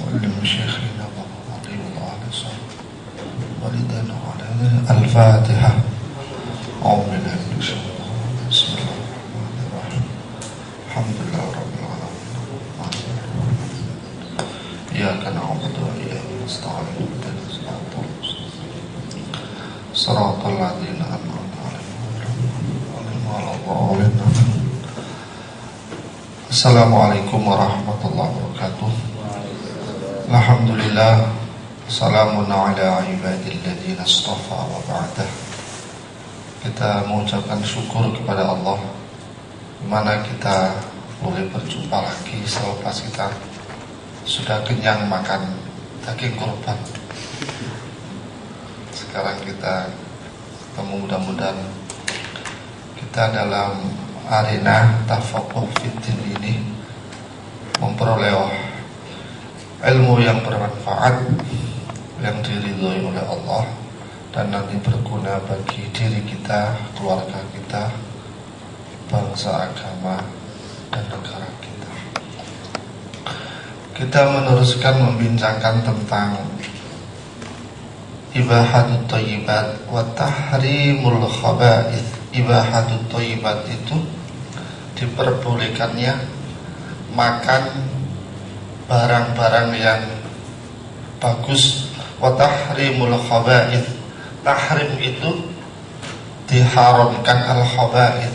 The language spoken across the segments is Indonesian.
ولمشايخنا ورضي الله عن والدينا وعلينا الفاتحة. أعوذ بالله من الشيطان الرجيم. بسم الله الرحمن الرحيم. الحمد لله رب العالمين. إياك نعبد وإياك نستعين اهدنا الصراط المستقيم صراط الذين أنعمت عليهم غير المغضوب عليهم. Assalamualaikum warahmatullahi wabarakatuh. Alhamdulillah. Assalamun ala ibadilladzina astafa wa ba'dah. Kita mengucapkan syukur kepada Allah dimana kita boleh berjumpa lagi selepas kita sudah kenyang makan daging kurban. Sekarang kita ketemu, mudah-mudahan kita dalam arena tafaqquh fiddin ini memperoleh ilmu yang bermanfaat, yang diridhoi oleh Allah, dan nanti berguna bagi diri kita, keluarga kita, bangsa, agama, dan negara kita. Kita meneruskan membincangkan tentang ibahatut thayyibat wa tahrimul khaba'ith. Ibahatut thayyibat itu diperbolehkannya makan barang-barang yang bagus. Wa tahrimul khaba'ith, tahrim itu diharamkan, al khaba'ith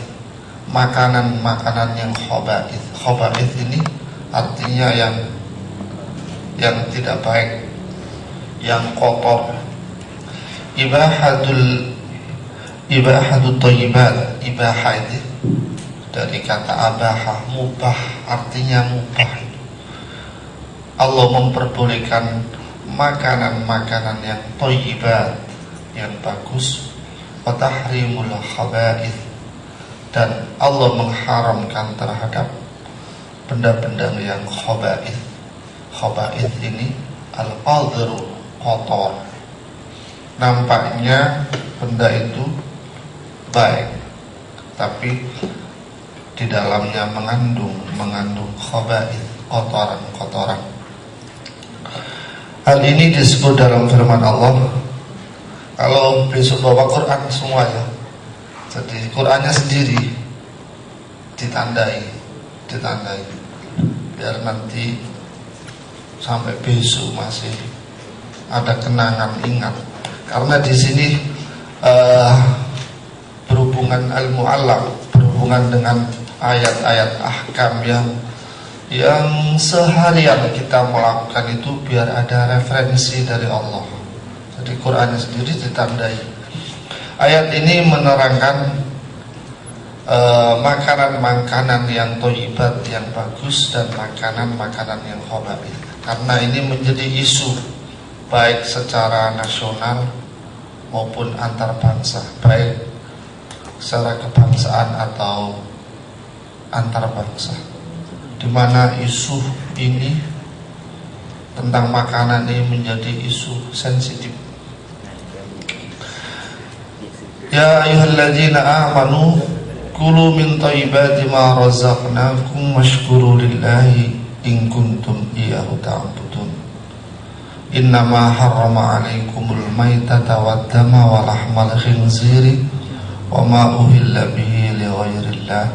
makanan-makanan yang khaba'ith. Khaba'ith ini artinya yang tidak baik, yang kotor. Ibahatut thayyibat, ibahah itu dari kata abahah, mubah, artinya mubah. Allah memperbolehkan makanan-makanan yang thayyibat, yang bagus. Wa tahrimul khaba'ith, dan Allah mengharamkan terhadap benda-benda yang khaba'ith. Khaba'ith ini al-qadhiru, kotor. Nampaknya benda itu baik, tapi di dalamnya mengandung khaba'ith, kotoran-kotoran. Hal ini disebut dalam firman Allah. Kalau besok bawa Quran semua ya, jadi Qurannya sendiri ditandai, biar nanti sampai besok masih ada kenangan, ingat. Karena di sini berhubungan al-mu'allaq, berhubungan dengan ayat-ayat ahkam yang seharian kita melakukan itu, biar ada referensi dari Allah. Jadi Qurannya sendiri ditandai. Ayat ini menerangkan makanan-makanan yang thayyibat, yang bagus, dan makanan-makanan yang khaba'ith. Karena ini menjadi isu baik secara nasional maupun antar bangsa, baik secara kebangsaan atau antar bangsa, di mana isu ini tentang makanan ini menjadi isu sensitif. Ya ayyuhalladzina amanu kulu min thayyibati ma razaqnakum washkuru lillahi in kuntum iyyahu ta'budun. Innama harrama alaikumul maitata waddama wa lahmal khinziri wa ma uhilla bihi li ghairillah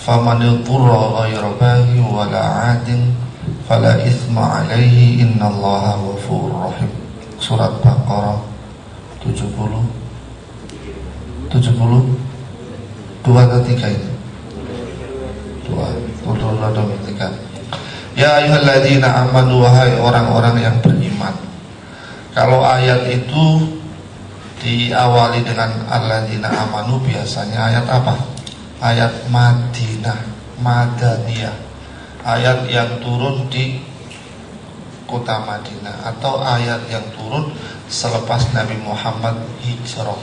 faman yudhurra ghaira baghin wa la 'adin fala itsma alaihi innallaha ghafurur rahim. Surat Baqarah 70 2 atau 3 itu? 2 Ya ayyuhalladzina amanu, wahai orang-orang yang beriman. Kalau ayat itu diawali dengan alladzina amanu, biasanya ayat apa? Ayat Madinah, Madaniyah, ayat yang turun di kota Madinah, atau ayat yang turun selepas Nabi Muhammad hijrah.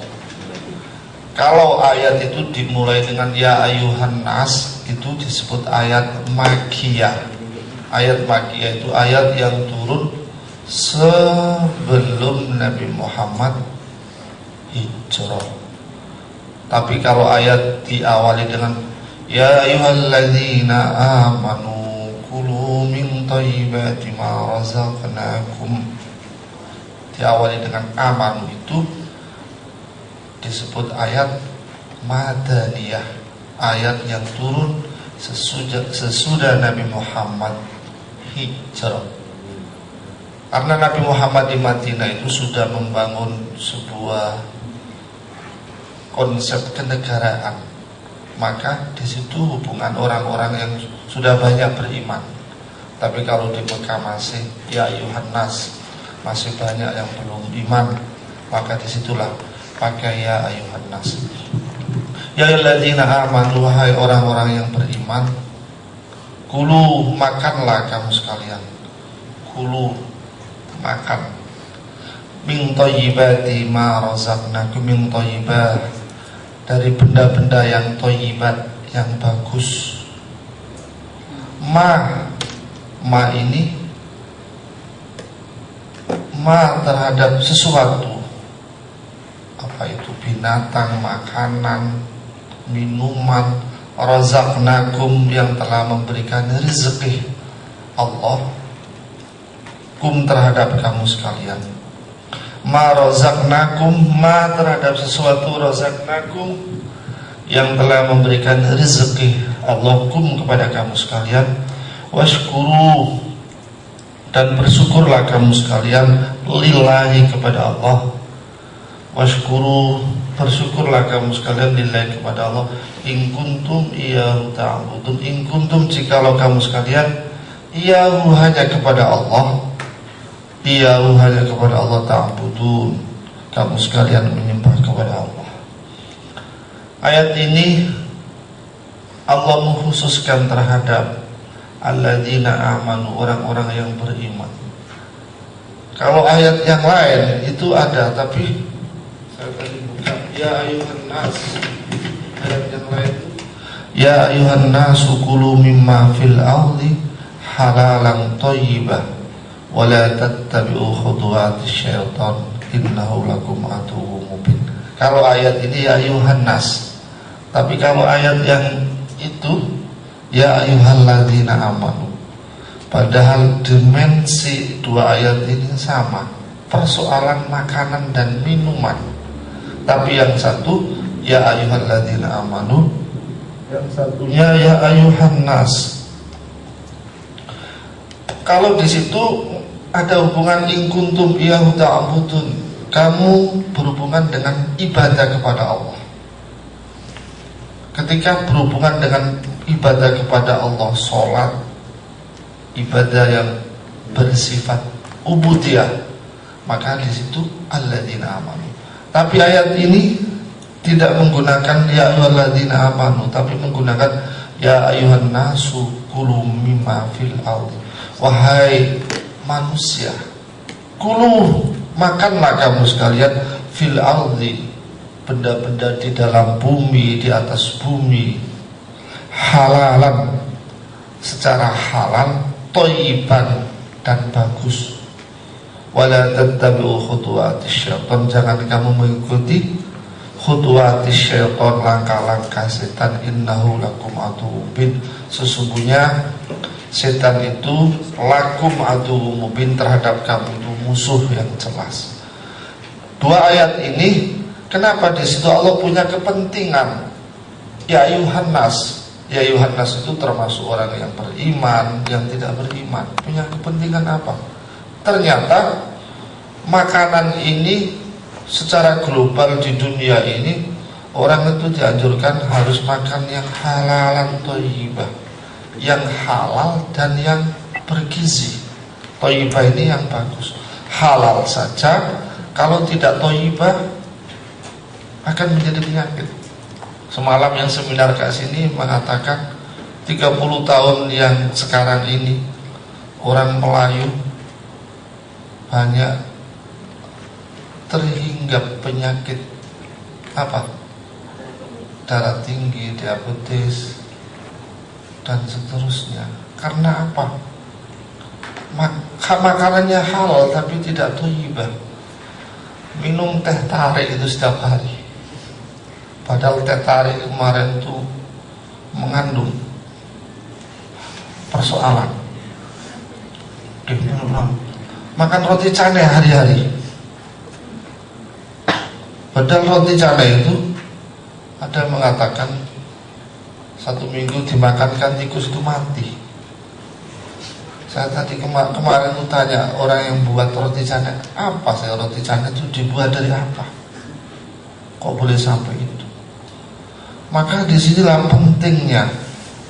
Kalau ayat itu dimulai dengan ya ayyuhan nas, itu disebut ayat Makkiyah. Ayat Makkiyah itu ayat yang turun sebelum Nabi Muhammad hijrah. Tapi kalau ayat diawali dengan ya ayyuhalladzina amanu kulu min thayyibati ma razaqnakum. Diawali dengan amanu itu disebut ayat Madaniyah, ayat yang turun sesudah Nabi Muhammad hijrah. Karena Nabi Muhammad di Madinah itu sudah membangun sebuah konsep kenegaraan, maka di situ hubungan orang-orang yang sudah banyak beriman. Tapi kalau di Mekah masih ya ayuhan nas, masih banyak yang belum iman, maka disitulah pakai ya ayuhan nas. Ya ayyuhalladzina amanu, wahai orang-orang yang beriman, kulu, makanlah kamu sekalian, kulu, makan, min thayyibati ma razaqnakum, min thayyibat, dari benda-benda yang thayyibat, yang bagus. Ma ini ma terhadap sesuatu, apa itu, binatang, makanan, minuman. Razaqnakum, yang telah memberikan rezeki Allah, kum terhadap kamu sekalian. Ma razaqnakum, ma terhadap sesuatu, razaqnakum, yang telah memberikan rezeki Allah, kum kepada kamu sekalian. Washkuru, dan bersyukurlah kamu sekalian, lillahi, kepada Allah. Washkuru, bersyukurlah kamu sekalian, lillahi, kepada Allah. In kuntum iyyahu ta'budun, in kuntum, jikalau kamu sekalian, iyyahu, hanya kepada Allah, iyyahu, hanya kepada Allah, ta'budun, kamu sekalian menyembah kepada Allah. Ayat ini Allah mengkhususkan terhadap alladzina amanu, orang-orang yang beriman. Kalau ayat yang lain itu ada, tapi saya tadi buka ya ayuhan nas. Ayat yang lain, ya ayuhan nasu kulu mimma fil ardi halalan thayyibah wa la tattabi'u khutuwatis syaitan innahu lakum aduwwum mubin. Kalau ayat ini ya ayuhan nas, tapi kalau ayat yang itu ya ayyuhalladzina amanu, padahal dimensi dua ayat ini sama, persoalan makanan dan minuman. Tapi yang satu ya ayyuhalladzina amanu, yang satunya ya ayyuhan nas. Kalau di situ ada hubungan in kuntum iyyahu ta'budun, kamu berhubungan dengan ibadah kepada Allah. Ketika berhubungan dengan ibadah kepada Allah, sholat, ibadah yang bersifat ubudiyah, maka di situ alladzina amanu. Tapi ayat ini tidak menggunakan ya ayyuhalladzina amanu, tapi menggunakan ya ayyuhan nasu kulu mimma fil ardi, wahai manusia, kulu, makanlah kamu sekalian, fil ardi, benda-benda di dalam bumi, di atas bumi, halalan, secara halal, thayyiban, dan bagus. Wala tattabi'u khutuwatis syaitan, jangan kamu mengikuti khutuwatis syaitan, langkah-langkah setan. Innahu lakum aduwwum mubin, sesungguhnya setan itu lakum aduwwum mubin, terhadap kamu itu musuh yang jelas. Dua ayat ini, kenapa di situ Allah punya kepentingan? Ya ayuhan nas, ya ayuhan nas itu termasuk orang yang beriman, yang tidak beriman, punya kepentingan apa? Ternyata makanan ini secara global di dunia ini, orang itu dianjurkan harus makan yang halalan thayyibah, yang halal dan yang bergizi. Thayyibah ini yang bagus. Halal saja, kalau tidak thayyibah akan menjadi penyakit. Semalam yang seminar ke sini mengatakan 30 tahun yang sekarang ini orang Melayu banyak terhinggap penyakit apa? Darah tinggi, diabetes, dan seterusnya. Karena apa? Makanannya halal tapi tidak thayyibah. Minum teh tarik itu setiap hari, padahal teh tarik kemarin itu mengandung persoalan. makan roti canai hari-hari. Padahal roti canai itu ada yang mengatakan 1 minggu dimakankan tikus itu mati. Saya tadi kemarin itu tanya orang yang buat roti canai, apa sih roti canai itu dibuat dari apa? Kok boleh sampai itu? Maka disinilah pentingnya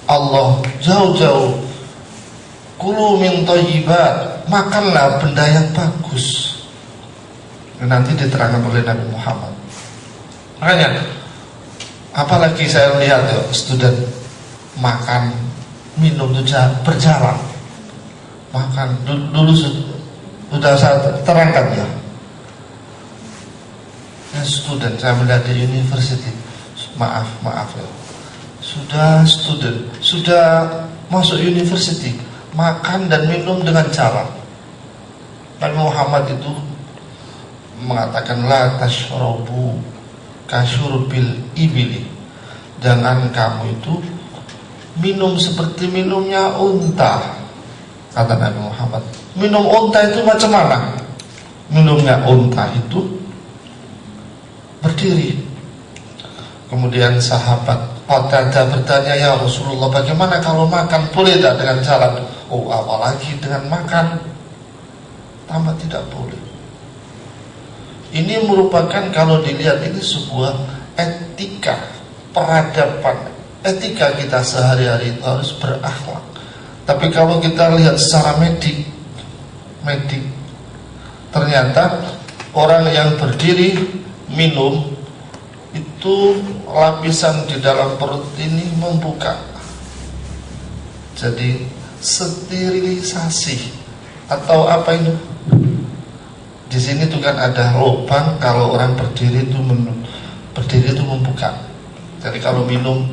Allah jauh-jauh kulu min thayyibat, makanlah benda yang bagus. Nanti diterangkan oleh Nabi Muhammad. Makanya apalagi saya lihat ya, student makan minum itu berjalan. Makan dulu sudah saya terangkan ya. Student saya melihat di university, maaf ya. Sudah student, sudah masuk university, makan dan minum dengan cara. Nabi Muhammad itu mengatakan la tashrabu kasyurbil ibili, jangan kamu itu minum seperti minumnya unta. Kata Nabi Muhammad, minum unta itu macam mana? Minumnya unta itu berdiri. Kemudian sahabat Qatadah bertanya, ya Rasulullah, bagaimana kalau makan, boleh tak dengan jalan? Oh, apalagi dengan makan tambah tidak boleh. Ini merupakan, kalau dilihat, ini sebuah etika peradaban, etika kita sehari-hari itu harus berakhlak. Tapi kalau kita lihat secara medik, ternyata orang yang berdiri minum itu lapisan di dalam perut ini membuka, jadi sterilisasi atau apa itu? Di sini tuh kan ada lubang, kalau orang berdiri itu membuka. Jadi kalau minum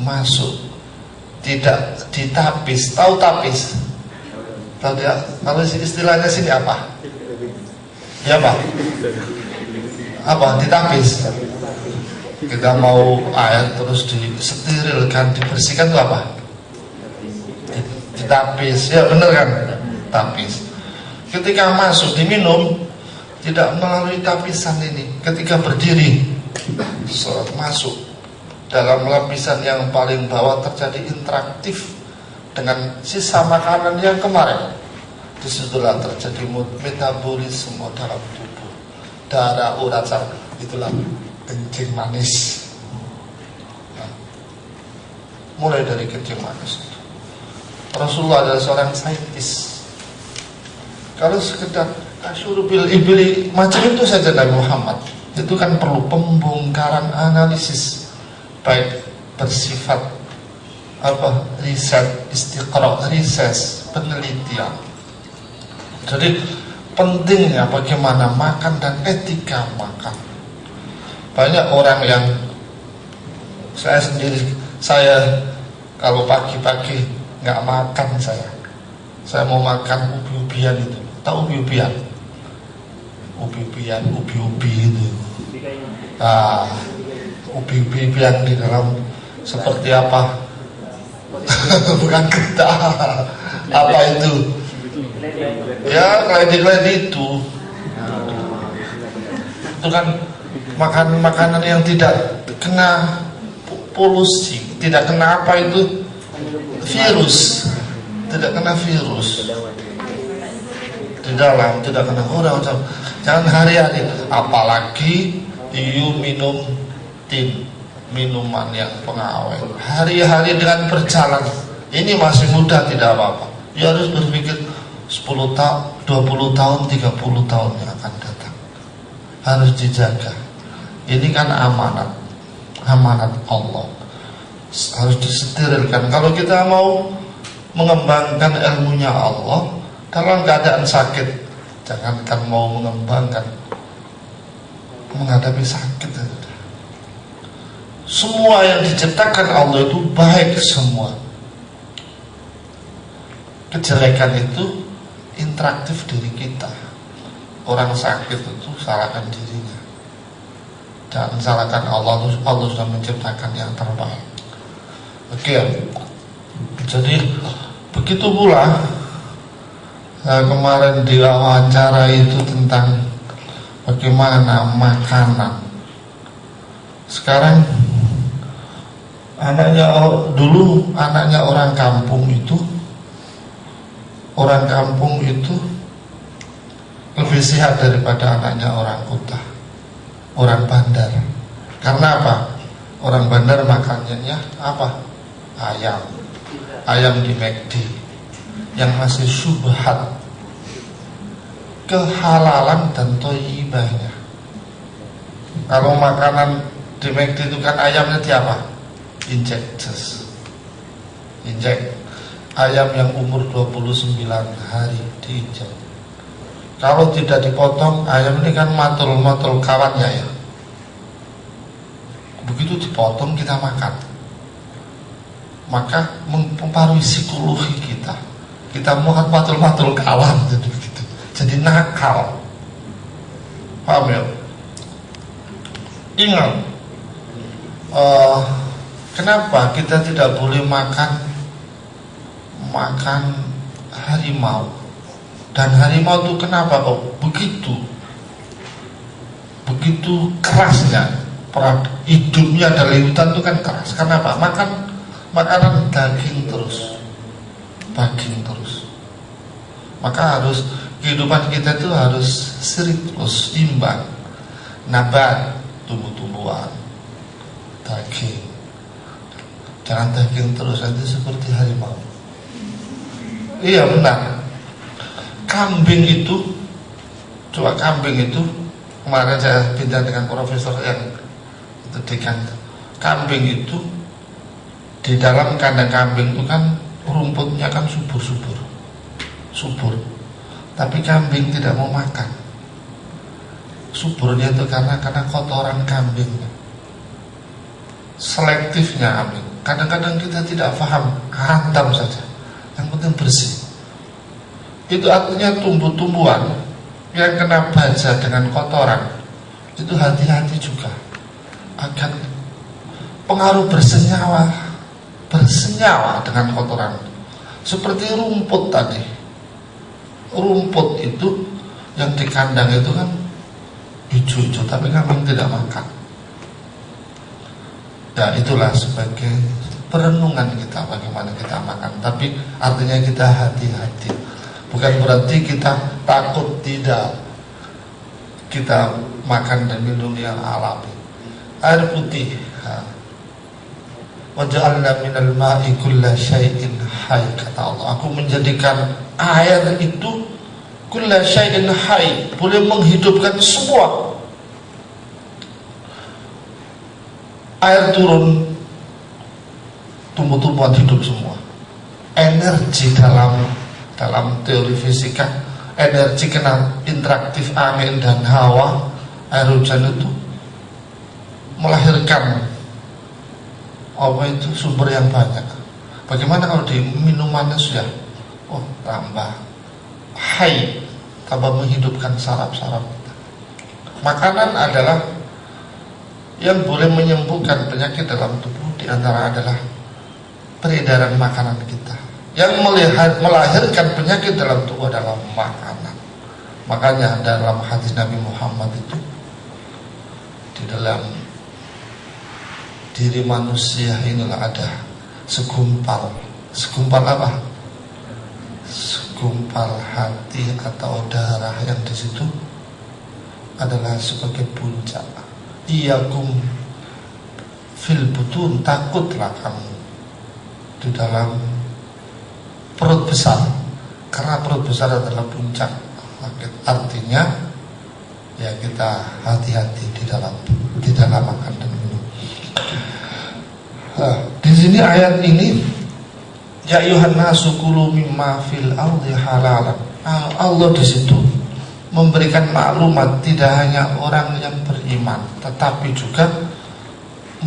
masuk, tidak ditapis. Tahu tapis? Tahu tidak? Kalau istilahnya sini apa? Ya Pak? Apa? Ditapis. Kita mau air terus disterilkan, dibersihkan itu apa? Ditapis. Ya benar kan? Tapis. Ketika masuk diminum tidak melalui tapisan ini. Ketika berdiri masuk dalam lapisan yang paling bawah, terjadi interaktif dengan sisa makanan yang kemarin. Disitulah terjadi metabolisme dalam tubuh, darah, urat saraf, itulah kencing manis. Nah, mulai dari kencing manis. Rasulullah adalah seorang saintis. Kalau sekedar kasyurbil ibli macam itu saja Nabi Muhammad, itu kan perlu pembongkaran analisis, baik bersifat riset, istiqra, riset, penelitian. Jadi pentingnya bagaimana makan dan etika makan. Banyak orang yang saya kalau pagi-pagi nggak makan, saya mau makan ubi-ubian itu. Tahu ubi-ubian? Ubi-ubi itu. Nah, ubi-ubian di dalam seperti apa? Bukan getah. Apa itu? Ya, keledi-keledi itu. Itu kan makanan yang tidak kena polusi, tidak kena apa itu? Virus. Tidak kena virus di dalam, tidak kena orang. Jangan hari-hari, apalagi minum minuman yang pengawet hari-hari dengan berjalan. Ini masih muda, tidak apa-apa. Ya harus berpikir 10 tahun, 20 tahun, 30 tahun yang akan datang harus dijaga. Ini kan amanat Allah, harus disterilkan. Kalau kita mau mengembangkan ilmunya Allah dalam keadaan sakit, jangankan mau mengembangkan, menghadapi sakit. Semua yang diciptakan Allah itu baik semua. Kejelekan itu interaktif diri kita. Orang sakit itu salahkan dirinya, jangan salahkan Allah. Allah sudah menciptakan yang terbaik. Oke. Jadi Begitu pula kemarin di wawancara itu tentang bagaimana makanan. Sekarang dulu anaknya orang kampung itu lebih sehat daripada anaknya orang kota, orang bandar. Karena apa? Orang bandar makannya apa? Ayam di McD yang masih syubhat kehalalan dan thayyibahnya. Kalau makanan di McD itu kan ayamnya di apa? Inject ayam yang umur 29 hari diinjek. Kalau tidak dipotong, ayam ini kan matul kawannya ya. Begitu dipotong kita makan, maka mempengaruhi psikologi kita. Kita makan matul kawan jadi nakal. Paham ya? Ingat, kenapa kita tidak boleh makan harimau? Dan harimau itu kenapa kok begitu kerasnya hidupnya dari hutan itu kan keras. Kenapa? Makanan daging terus. Maka kehidupan kita itu harus siklus imbang. Nabat, tumbuh-tumbuhan, daging. Jangan daging terus, nanti seperti harimau. Iya benar. Kambing itu kemarin saya bincang dengan profesor yang itu dekan. Kambing itu di dalam kandang kambing itu kan rumputnya kan subur. Tapi kambing tidak mau makan. Suburnya itu karena kotoran kambing. Selektifnya kambing. Kadang-kadang kita tidak paham, hantam saja. Yang penting bersih. Itu artinya tumbuh-tumbuhan yang kena baja dengan kotoran itu hati-hati juga, akan pengaruh bersenyawa dengan kotoran. Seperti rumput tadi. Rumput itu yang di kandang itu kan hijau-hijau, tapi kambing tidak makan. Ya itulah sebagai perenungan kita bagaimana kita makan. Tapi artinya kita hati-hati. Bukan berarti kita takut tidak kita makan dan minum yang alami. Air putih. Waja'alna minal ma'i kulla syai'in hayy, kata Allah. Aku menjadikan air itu kulla syai'in hayy, boleh menghidupkan semua. Air turun, tumbuh-tumbuhan hidup semua. Energi dalam teori fisika, energi kena interaktif angin dan hawa, air hujan itu melahirkan sumber yang banyak. Bagaimana kalau di minumannya sudah tambah hai, tambah menghidupkan saraf-saraf kita. Makanan adalah yang boleh menyembuhkan penyakit dalam tubuh. Di antara adalah peredaran makanan kita. Yang melahirkan penyakit dalam tubuh adalah makanan. Makanya dalam hadis Nabi Muhammad itu, di dalam diri manusia inilah ada segumpal apa? Segumpal hati atau darah yang di situ adalah sebagai puncak. Iyakum fil butun, takutlah kamu di dalam perut besar, karena perut besar adalah puncak. Artinya ya kita hati-hati di dalam makan dan minum. Di sini ayat ini, ya ayyuhan nasu kulu mimma fil ardi halalan. Allah di situ memberikan maklumat tidak hanya orang yang beriman, tetapi juga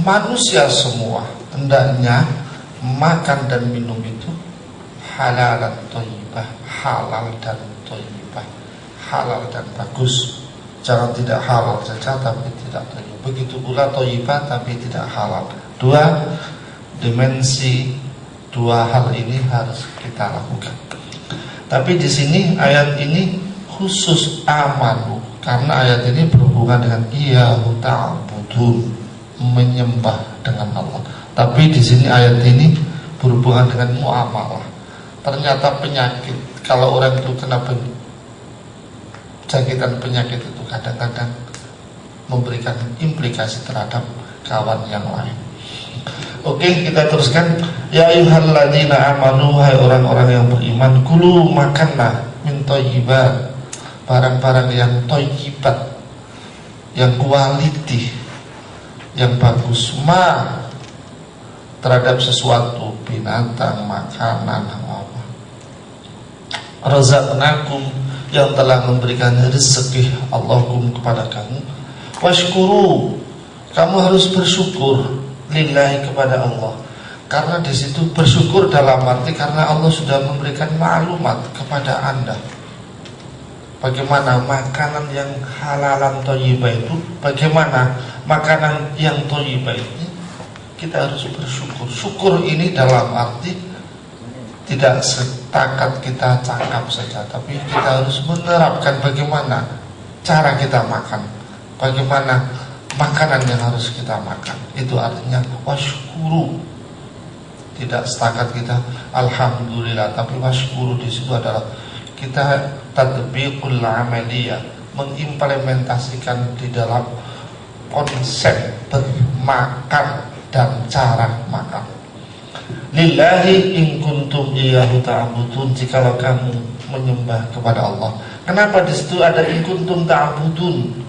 manusia semua hendaknya makan dan minum itu halal dan thayyibah, halal dan thayyibah, halal dan bagus. Jangan tidak halal saja tapi tidak thayyib. Begitu pula thayyibah tapi tidak halal. Dua dimensi Dua hal ini harus kita lakukan. Tapi di sini ayat ini khusus amanu, karena ayat ini berhubungan dengan iyyahu ta'budun, menyembah dengan Allah. Tapi di sini ayat ini berhubungan dengan muamalah. Ternyata penyakit, kalau orang itu kena jangkitan penyakit itu kadang-kadang memberikan implikasi terhadap kawan yang lain. Oke, kita teruskan. Ya ayyuhalladzina amanu, hai orang-orang yang beriman, kulu makanlah min thayyibat, barang-barang yang thayyibat, yang quality, yang bagus, terhadap sesuatu, binatang, makanan, apa, razaqnakum, yang telah memberikan rezeki Allahum kepada kamu, washkuru, kamu harus bersyukur lillahi, kepada Allah. Karena di situ bersyukur dalam arti karena Allah sudah memberikan maklumat kepada Anda bagaimana makanan yang halalan thayyibah itu, bagaimana makanan yang thayyibah itu kita harus bersyukur. Syukur ini dalam arti tidak setakat kita cakap saja, tapi kita harus menerapkan bagaimana cara kita makan, bagaimana makanan yang harus kita makan. Itu artinya washkuru. Tidak setakat kita alhamdulillah, tapi washkuru di situ adalah kita tadbiqul amaliyah, mengimplementasikan di dalam konsep bermakan dan cara makan. Lillahi in kuntum iyyahu ta'budun, jikalau kamu menyembah kepada Allah. Kenapa di situ ada in kuntum ta'budun?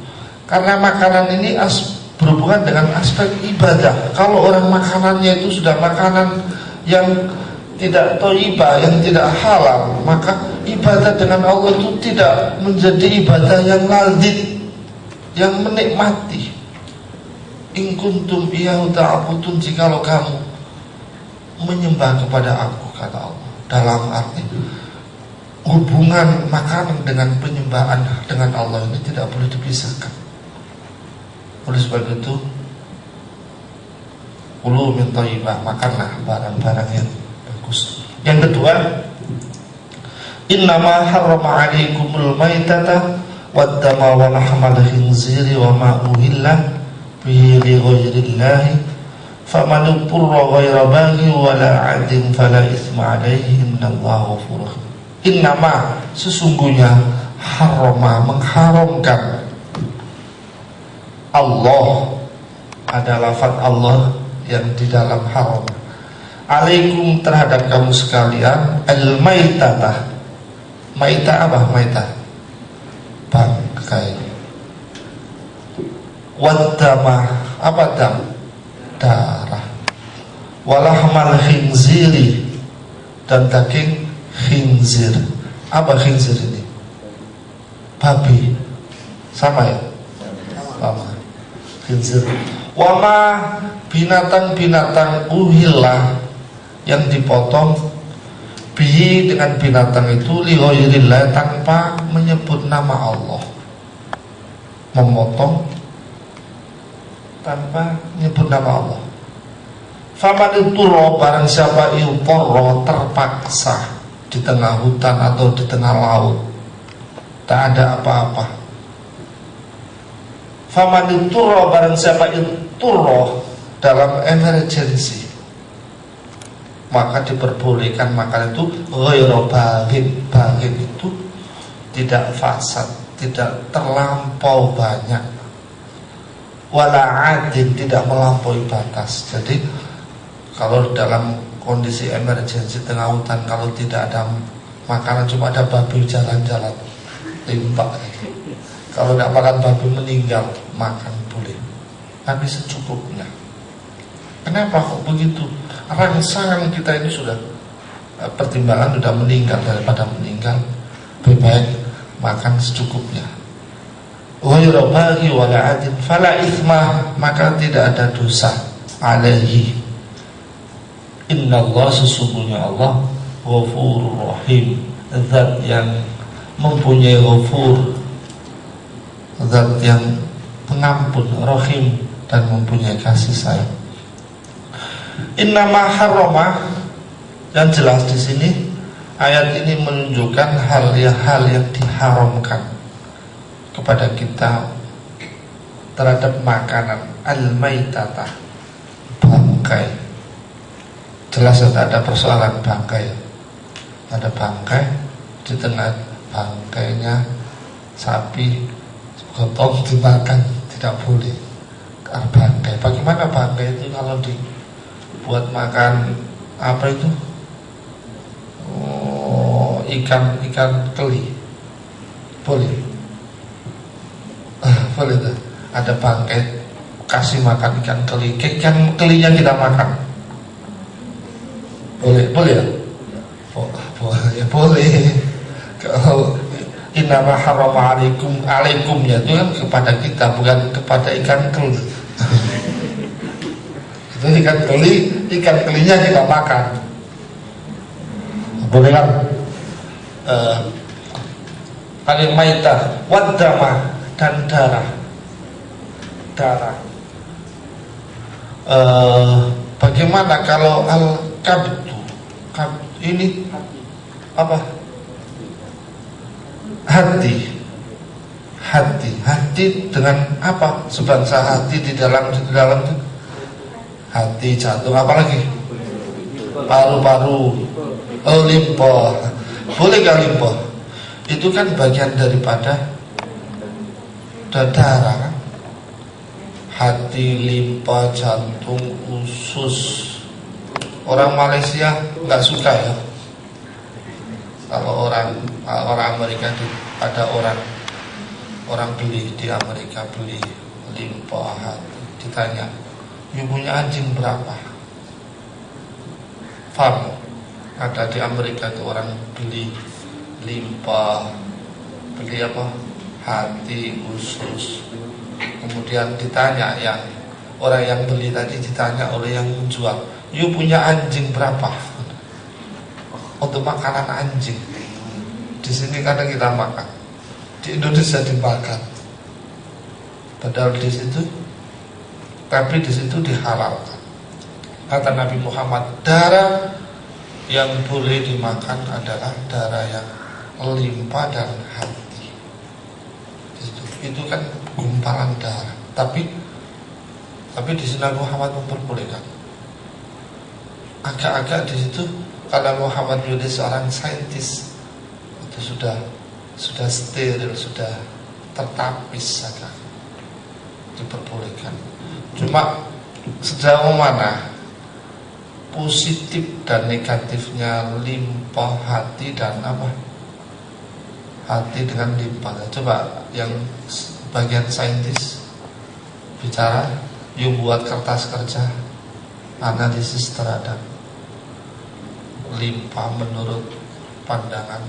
Karena makanan ini berhubungan dengan aspek ibadah. Kalau orang makanannya itu sudah makanan yang tidak thayyibah, yang tidak halal, maka ibadah dengan Allah itu tidak menjadi ibadah yang ladzid, yang menikmati. In kuntum iyyahu ta'budun, jikalau kamu menyembah kepada aku, kata Allah. Dalam arti hubungan makanan dengan penyembahan dengan Allah ini tidak boleh dipisahkan. Oleh sebab itu, kulu min thayyibah, makanlah barang-barang yang bagus. Yang kedua, innama harrama 'alaikumul maitata wad-dama wa lahmal khinziri wa ma uhilla bihi li ghairillahi faman turra ghaira baghi wa la 'adin fala itsma 'alaihi innallaha ghafurur rahim. Innama, sesungguhnya, harrama, mengharamkan, Allah, ada lafaz Allah yang di dalam haram, alaikum, terhadap kamu sekalian, al-maitah. Maitah apa? Maitah bangkai. Waddama, apa dam? Darah. Walahmal khinziri, dan daging khinzir. Apa khinzir ini? Babi. Sama ya? Sama. Khinzir. Wama, binatang-binatang uhillah, yang dipotong, bihi, dengan binatang itu, li ghairillah, tanpa menyebut nama Allah. Memotong tanpa menyebut nama Allah. Faman iturra, barang siapa iturra, terpaksa di tengah hutan atau di tengah laut, tak ada apa-apa. Faman iturra, barang siapa iturra dalam emergency, maka diperbolehkan makan itu ghairu baghin. Baghin itu tidak fasad, tidak terlampau banyak, wala adin, tidak melampaui batas. Jadi kalau dalam kondisi emergency tengah hutan, kalau tidak ada makanan, cuma ada babi jalan-jalan, timpak. Kalau tidak makan babi meninggal, makan boleh, tapi secukupnya. Kenapa kok begitu? Rangsangan kita ini sudah, pertimbangan sudah meninggal, daripada meninggal lebih baik makan secukupnya. Ghairu baghi wala adin fala itsma, maka tidak ada dosa alaihi. Innallaha, sesungguhnya Allah, Ghafurur Rahim, zat yang mempunyai ghafur, zat yang pengampun, rahim, dan mempunyai kasih sayang. Innama harrama, Yang jelas di sini ayat ini menunjukkan hal yang diharamkan kepada kita terhadap makanan al-maitata, bangkai. Jelas ada persoalan bangkai. Ada bangkai, di tengah bangkainya sapi gotong dimakan, tidak boleh. Bangkai, bagaimana bangkai itu kalau dibuat makan apa itu? Ikan keli, boleh. Boleh tuh. Ada bangkai kasih makan ikan keli, ikan kelinya kita makan, boleh ya? Ya boleh. Kalau innama harrama alaikumnya itu kan kepada kita, bukan kepada ikan keli. Itu ikan kelinya kita makan, boleh kan? Al-maitah waddama, dan darah. Bagaimana kalau al-kabdu? Ini apa? Hati dengan apa? Sebangsa hati di dalam itu. Hati, jantung, apalagi? Paru-paru, limpa. Boleh gak limpa? Itu kan bagian daripada darah. Hati, limpa, jantung, usus. Orang Malaysia nggak suka ya. Kalau orang Amerika ada orang beli di Amerika, beli limpa hati, ditanya, "You punya anjing berapa?" Farm ada di Amerika itu orang beli limpa, beli apa? Hati, usus. Kemudian ditanya orang yang beli tadi, ditanya oleh yang menjual, "You punya anjing berapa?" Untuk makanan anjing. Di sini kadang kita makan, di Indonesia dimakan. Padahal di situ, tapi di situ dihalalkan. Kata Nabi Muhammad, darah yang boleh dimakan adalah darah yang limpa dan hati. Itu kan gumpalan darah. Tapi di sini Nabi Muhammad memperbolehkan. Agak-agak di situ, kalau Muhammad menjadi seorang saintis, itu sudah steril, sudah tertapis saja, diperbolehkan. Cuma sejauh mana positif dan negatifnya limpa hati dan apa? Hati dengan limpa. Coba yang bagian saintis bicara, yuk buat kertas kerja analisis terhadap limpa menurut pandangan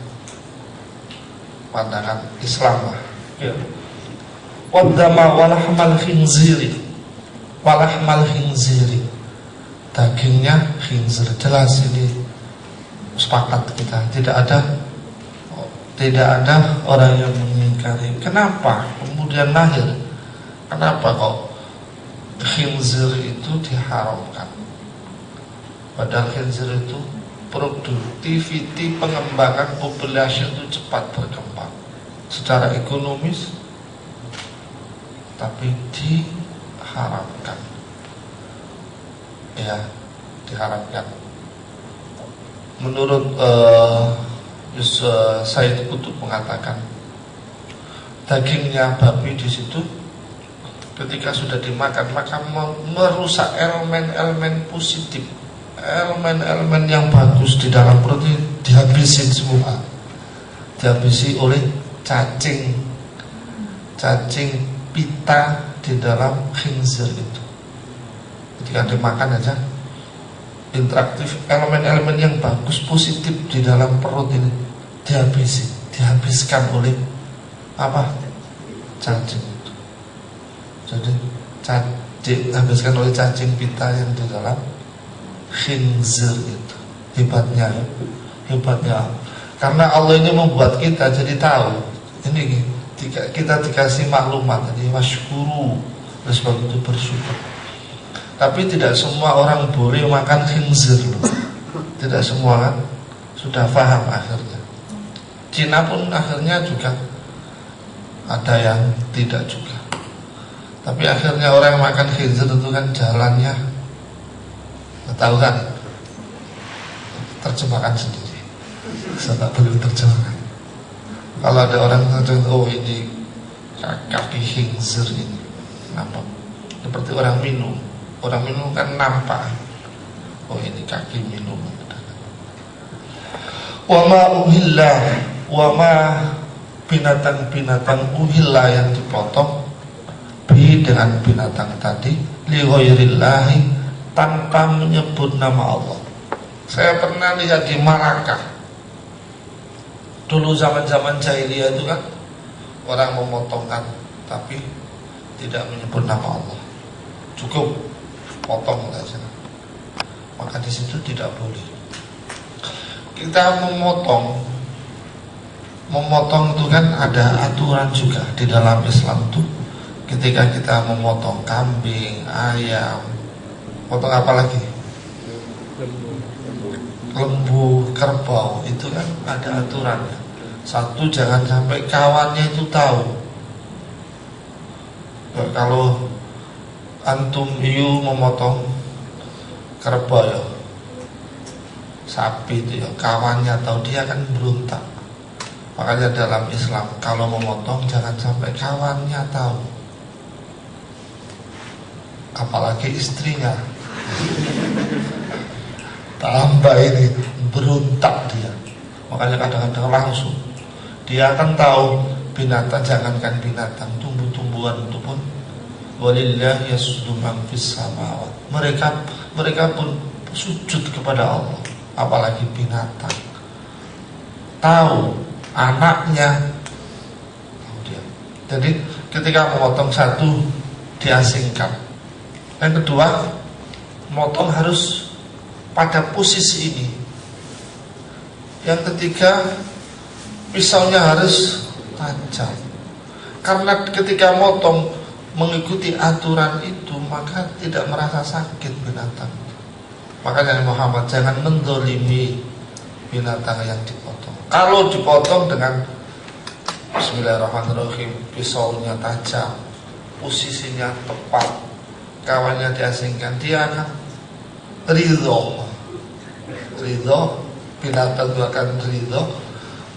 Islam. Ya. Waddama walahmal khinziri, dagingnya khinzir. Jelas ini sepakat kita, tidak ada orang yang mengingkari. Kenapa kemudian lahir? Kenapa kok khinzir itu diharamkan? Padahal khinzir itu produktiviti pengembangan populasi itu cepat berkembang secara ekonomis, tapi diharamkan. Ya, diharamkan. Menurut Said Qutb mengatakan, dagingnya babi di situ ketika sudah dimakan maka merusak elemen-elemen positif, elemen-elemen yang bagus di dalam perut ini dihabisin semua, dihabisi oleh cacing pita di dalam khinzir itu. Ketika dimakan aja, interaktif elemen-elemen yang bagus positif di dalam perut ini dihabiskan oleh apa? Cacing itu. Jadi dihabiskan oleh cacing pita yang di dalam khinzir itu. Hebatnya karena Allah ini membuat kita jadi tahu. Ini kita dikasih maklumat tadi, wasyukuru, terus begitu bersyukur. Tapi tidak semua orang boleh makan khinzir loh. Tidak semua kan sudah paham akhirnya. Cina pun akhirnya juga ada yang tidak juga. Tapi akhirnya orang yang makan khinzir itu kan jalannya, tahu kan, terjemahkan sendiri. Saya tak perlu terjemahkan. Kalau ada orang terjemah, oh ini kaki khinzir ini, nampak seperti orang minum. Orang minum kan nampak, oh ini kaki minum. Wama uhilla, wama binatang-binatang uhilla yang dipotong bi dengan binatang tadi li ghairillahi tanpa menyebut nama Allah. Saya pernah lihat di Malaka dulu zaman-zaman jahiliyah itu kan orang memotongkan tapi tidak menyebut nama Allah, cukup potong saja. Maka di situ tidak boleh. Kita memotong itu kan ada aturan juga di dalam Islam itu. Ketika kita memotong kambing, ayam, potong apa lagi? Lembu, kerbau, itu kan ada aturannya. Satu, jangan sampai kawannya itu tahu. Kalau antum memotong kerbau ya, sapi itu ya, kawannya tahu, dia akan berontak. Makanya dalam Islam kalau memotong jangan sampai kawannya tahu, apalagi istrinya. Tambah ini berontak dia. Makanya kadang-kadang langsung dia akan tahu binatang, jangankan binatang, tumbuh-tumbuhan itu pun walillahi yasjudu man fis samawat. Mereka pun sujud kepada Allah. Apalagi binatang, tahu anaknya, tahu dia. Jadi ketika memotong satu diasingkan. Yang kedua, motong harus pada posisi ini. Yang ketiga, pisaunya harus tajam. Karena ketika motong mengikuti aturan itu, maka tidak merasa sakit binatang. Makanya Muhammad jangan mendolimi binatang yang dipotong. Kalau dipotong dengan Bismillahirrahmanirrahim, pisaunya tajam, posisinya tepat, kawannya diasingkan, dia akan ridho, binatang itu akan ridho.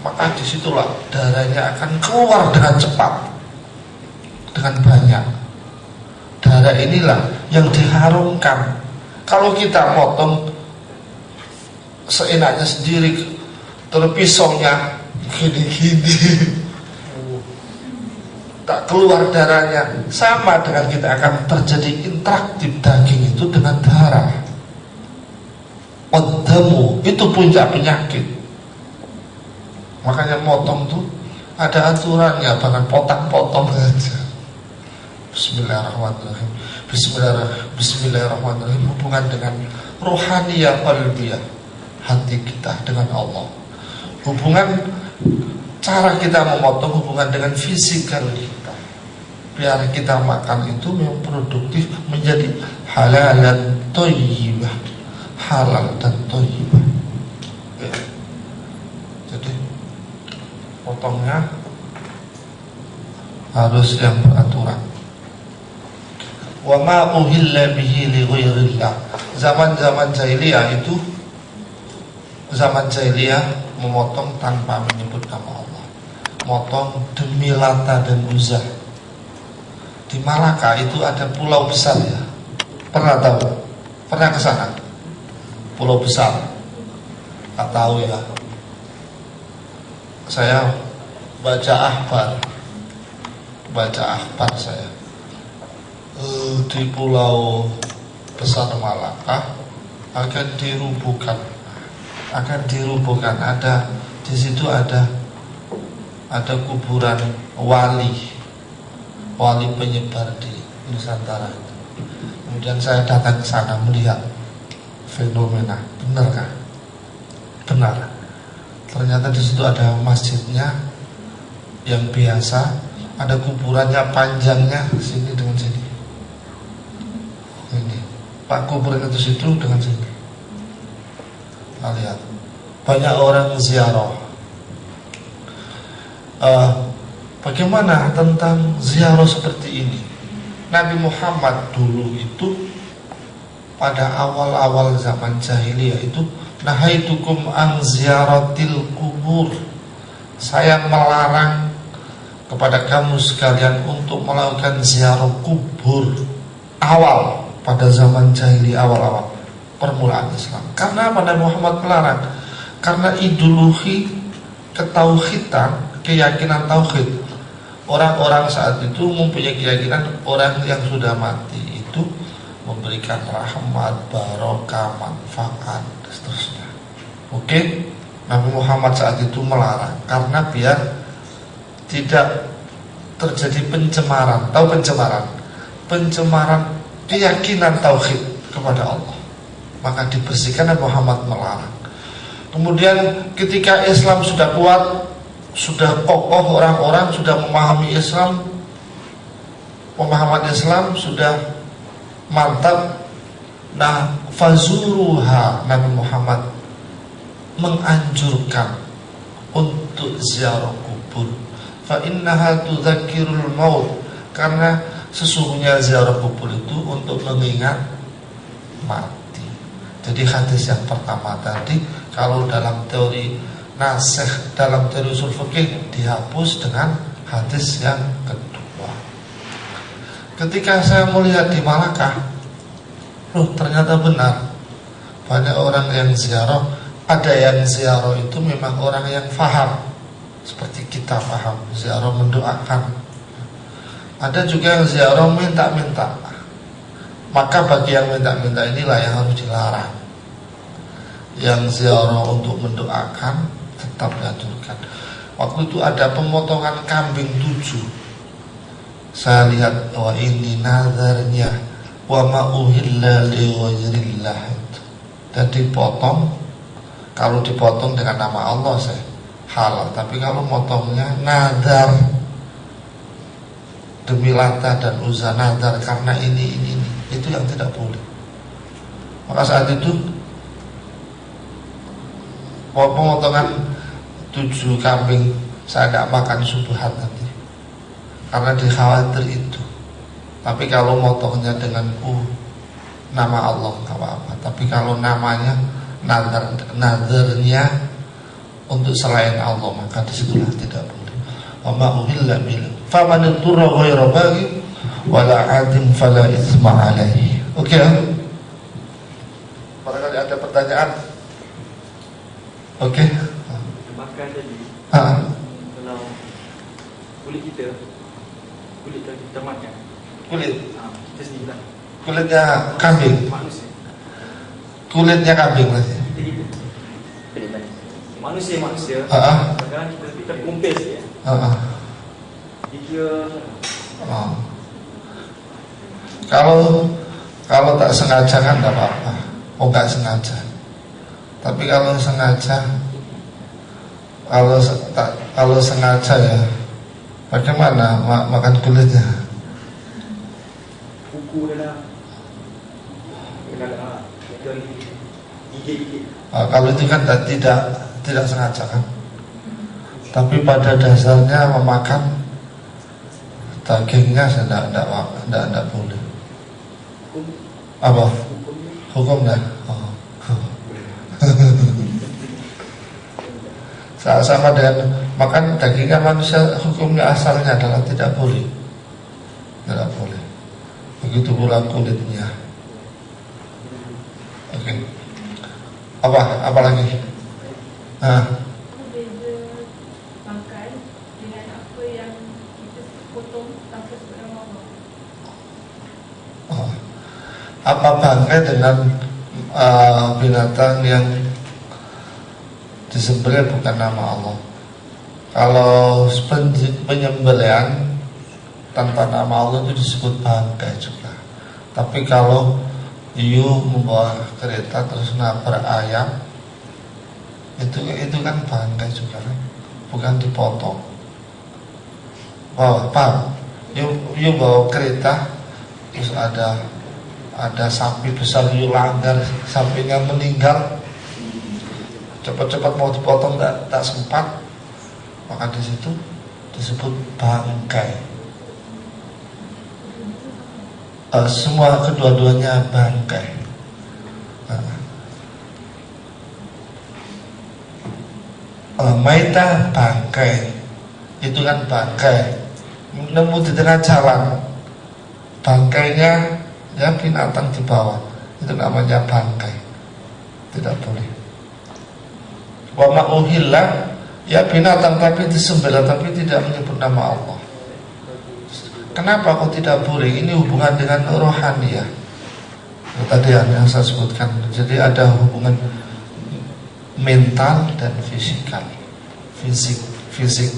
Maka disitulah darahnya akan keluar dengan cepat, dengan banyak. Darah inilah yang diharumkan. Kalau kita potong seenaknya sendiri, terus pisaunya gini-gini, tak keluar darahnya, sama dengan kita akan terjadi interaktif daging itu dengan darah. Odamu itu puncak penyakit. Makanya potong tuh ada aturannya, bahkan potong-potong saja. Bismillahirrahmanirrahim. Bismillahirrahmanirrahim. Hubungan dengan rohaniyah qalbiyah, hati kita dengan Allah. Hubungan cara kita memotong hubungan dengan fisikal kita. Biar kita makan itu yang produktif menjadi halal dan thayyibah. Halal dan thayyibah. Ya. Jadi potongnya harus yang beraturan. Wa ma uhilla bihi li ghairillah. Zaman-zaman jahiliyah itu, zaman jahiliyah memotong tanpa menyebut nama Allah. Motong demi Lata dan Uzza. Di Malaka itu ada pulau besar ya. Pernah tahu? Pernah ke sana? Pulau besar. Tak tahu ya. Saya baca akhbar saya. Di pulau besar Malaka akan dirubuhkan. Ada di situ ada kuburan wali penyebar di Nusantara. Kemudian saya datang ke sana melihat fenomena. Benarkah? Benar. Ternyata di situ ada masjidnya yang biasa, ada kuburannya panjangnya sini dengan sini. Ini Pak kuburan itu situ dengan sini. lihat banyak orang ziarah. Bagaimana tentang ziarah seperti ini? Nabi Muhammad dulu itu pada awal-awal zaman jahiliyah itu, nahaitukum an ziyaratil kubur, saya melarang kepada kamu sekalian untuk melakukan ziarah kubur awal pada zaman jahiliyah, awal-awal permulaan Islam. Karena apa Nabi Muhammad melarang? Karena ideologi ketauhidan, keyakinan tauhid. Orang-orang saat itu mempunyai keyakinan orang yang sudah mati itu memberikan rahmat, barokah, manfaat, dan seterusnya. Oke, Nabi Muhammad saat itu melarang karena biar tidak terjadi pencemaran. Tahu pencemaran? Pencemaran keyakinan tauhid kepada Allah. Maka dibersihkan. Nabi Muhammad melarang. Kemudian ketika Islam sudah kuat, sudah kokoh, orang-orang sudah memahami Islam, pemahaman Islam sudah mantap. Nah, fazuruha, Nabi Muhammad menganjurkan untuk ziarah kubur. Fa innaha tudzakirul maut, karena sesungguhnya ziarah kubur itu untuk mengingat mati. Jadi hadis yang pertama tadi, kalau dalam teori nasikh, dalam teori usul fikih, dihapus dengan hadis yang kedua. Ketika saya melihat di Malakah, ternyata benar, banyak orang yang ziarah. Ada yang ziarah itu memang orang yang faham, seperti kita faham ziarah mendoakan. Ada juga yang ziarah minta-minta. Maka bagi yang minta-minta inilah yang harus dilarang. Yang ziarah untuk mendoakan tetap dianjurkan. Waktu itu ada pemotongan kambing 7. Saya lihat, wah ini nazarnya, wa ma uhilla li ghairillah. Dan dipotong. Kalau dipotong dengan nama Allah saya halal. Tapi kalau motongnya nazar demi Lata dan Uzza, nazar karena ini, itu yang tidak boleh. Maka saat itu pemotongan 7 kambing saya tidak makan subuhat nanti, karena dikhawatir itu. Tapi kalau motongnya dengan nama Allah nggak apa-apa. Tapi kalau namanya nazarnya untuk selain Allah, maka disitulah tidak boleh. Wa ma uhilla bil faman turra ghayra baghi wala adim fala itsma alaihi. Oke. Barangkali ada pertanyaan. Oke. Makan tadi. Kalau kulit kita makan. Kulit. Kita sendiri lah. Kulitnya kambing. Manusia. Kulitnya kambing masih. Manusia. Kadang kita kumpis ya. Dia. Kalau tak sengaja kan tidak apa-apa. Nggak sengaja. Tapi kalau sengaja, kalau sengaja ya, bagaimana makan kulitnya? Kuku dalam gigi. Kalau itu kan tidak sengaja kan. Tapi pada dasarnya memakan dagingnya tidak boleh. Apa? Hukumnya? Sama dengan makan dagingnya manusia, hukumnya asalnya adalah tidak boleh. Tidak boleh. Begitu pula kulitnya. Oke. Apa lagi? Beza makan dengan apa yang kita potong tanpa sebelum Allah. Apa bangkai dengan binatang yang disembelih bukan nama Allah? Kalau penyembelihan tanpa nama Allah itu disebut bangkai juga. Tapi kalau membawa kereta terus nabrak ayam, itu kan bangkai juga kan, bukan dipotong. Paham? Bawa kereta terus ada sapi besar, langgar, sapinya meninggal, cepat-cepat mau dipotong tak sempat, maka di situ disebut bangkai. Semua kedua-duanya bangkai. Maita bangkai, itu kan bangkai nemu di tengah jalan, bangkainya ya binatang di bawah, itu namanya bangkai, tidak boleh. Wa ma'uhillah, ya binatang tapi disembelih tapi tidak menyebut nama Allah. Kenapa kok tidak boleh? Ini hubungan dengan rohani ya. Tadi yang saya sebutkan. Jadi ada hubungan mental dan fisikal. Fisik.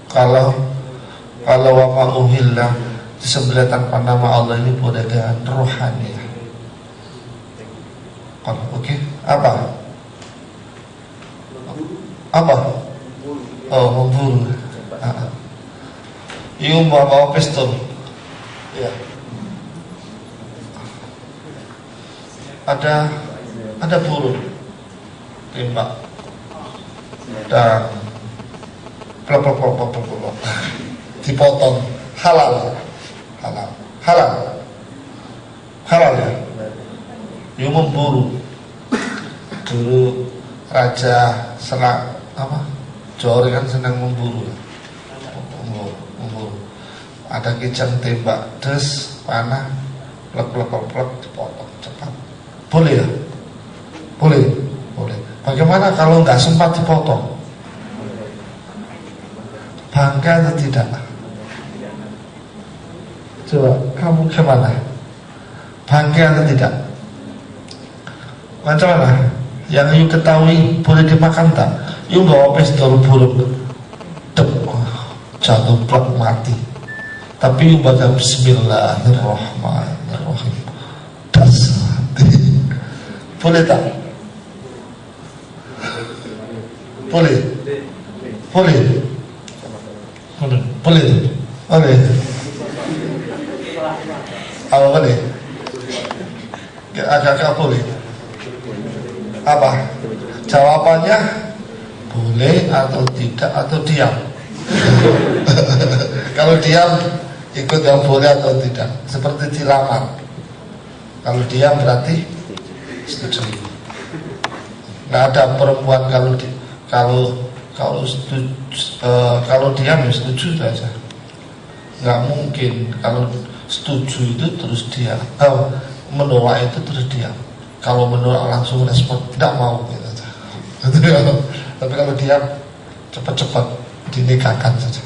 Kalau wa ma'uhillah disembelih tanpa nama Allah ini boleh dengan rohani ya. Oke. Apa? Oh, memburu. Ibu bawa pistol. Ya. Ada burung tembak dan plop dipotong. Halal ya. Ibu memburu. Dulu Raja Johor kan senang memburu. Ada kijang tembak, des, panah, plek dipotong cepat. Boleh ya? Boleh. Bagaimana kalau nggak sempat dipotong? Bangkai atau tidak? Coba kamu gimana? Bangkai atau tidak? Macam mana? Yang you ketahui boleh dimakan tak? You bawa pistol burung, jatuh plek mati. Tapi you baca Bismillahirrahmanirrahim. Das mati. Boleh tak? Boleh. Apa boleh? Agak boleh. Apa? Jawabannya boleh atau tidak atau diam. Kalau diam ikut yang boleh atau tidak, seperti dilamar. Kalau diam berarti setuju. Nggak ada perempuan kalau diam ya setuju saja. Nggak mungkin kalau setuju itu terus diam. Menolak itu terus diam. Kalau menolak langsung respon tidak mau gitu saja. Tapi kalau diam cepat-cepat dinikahkan saja.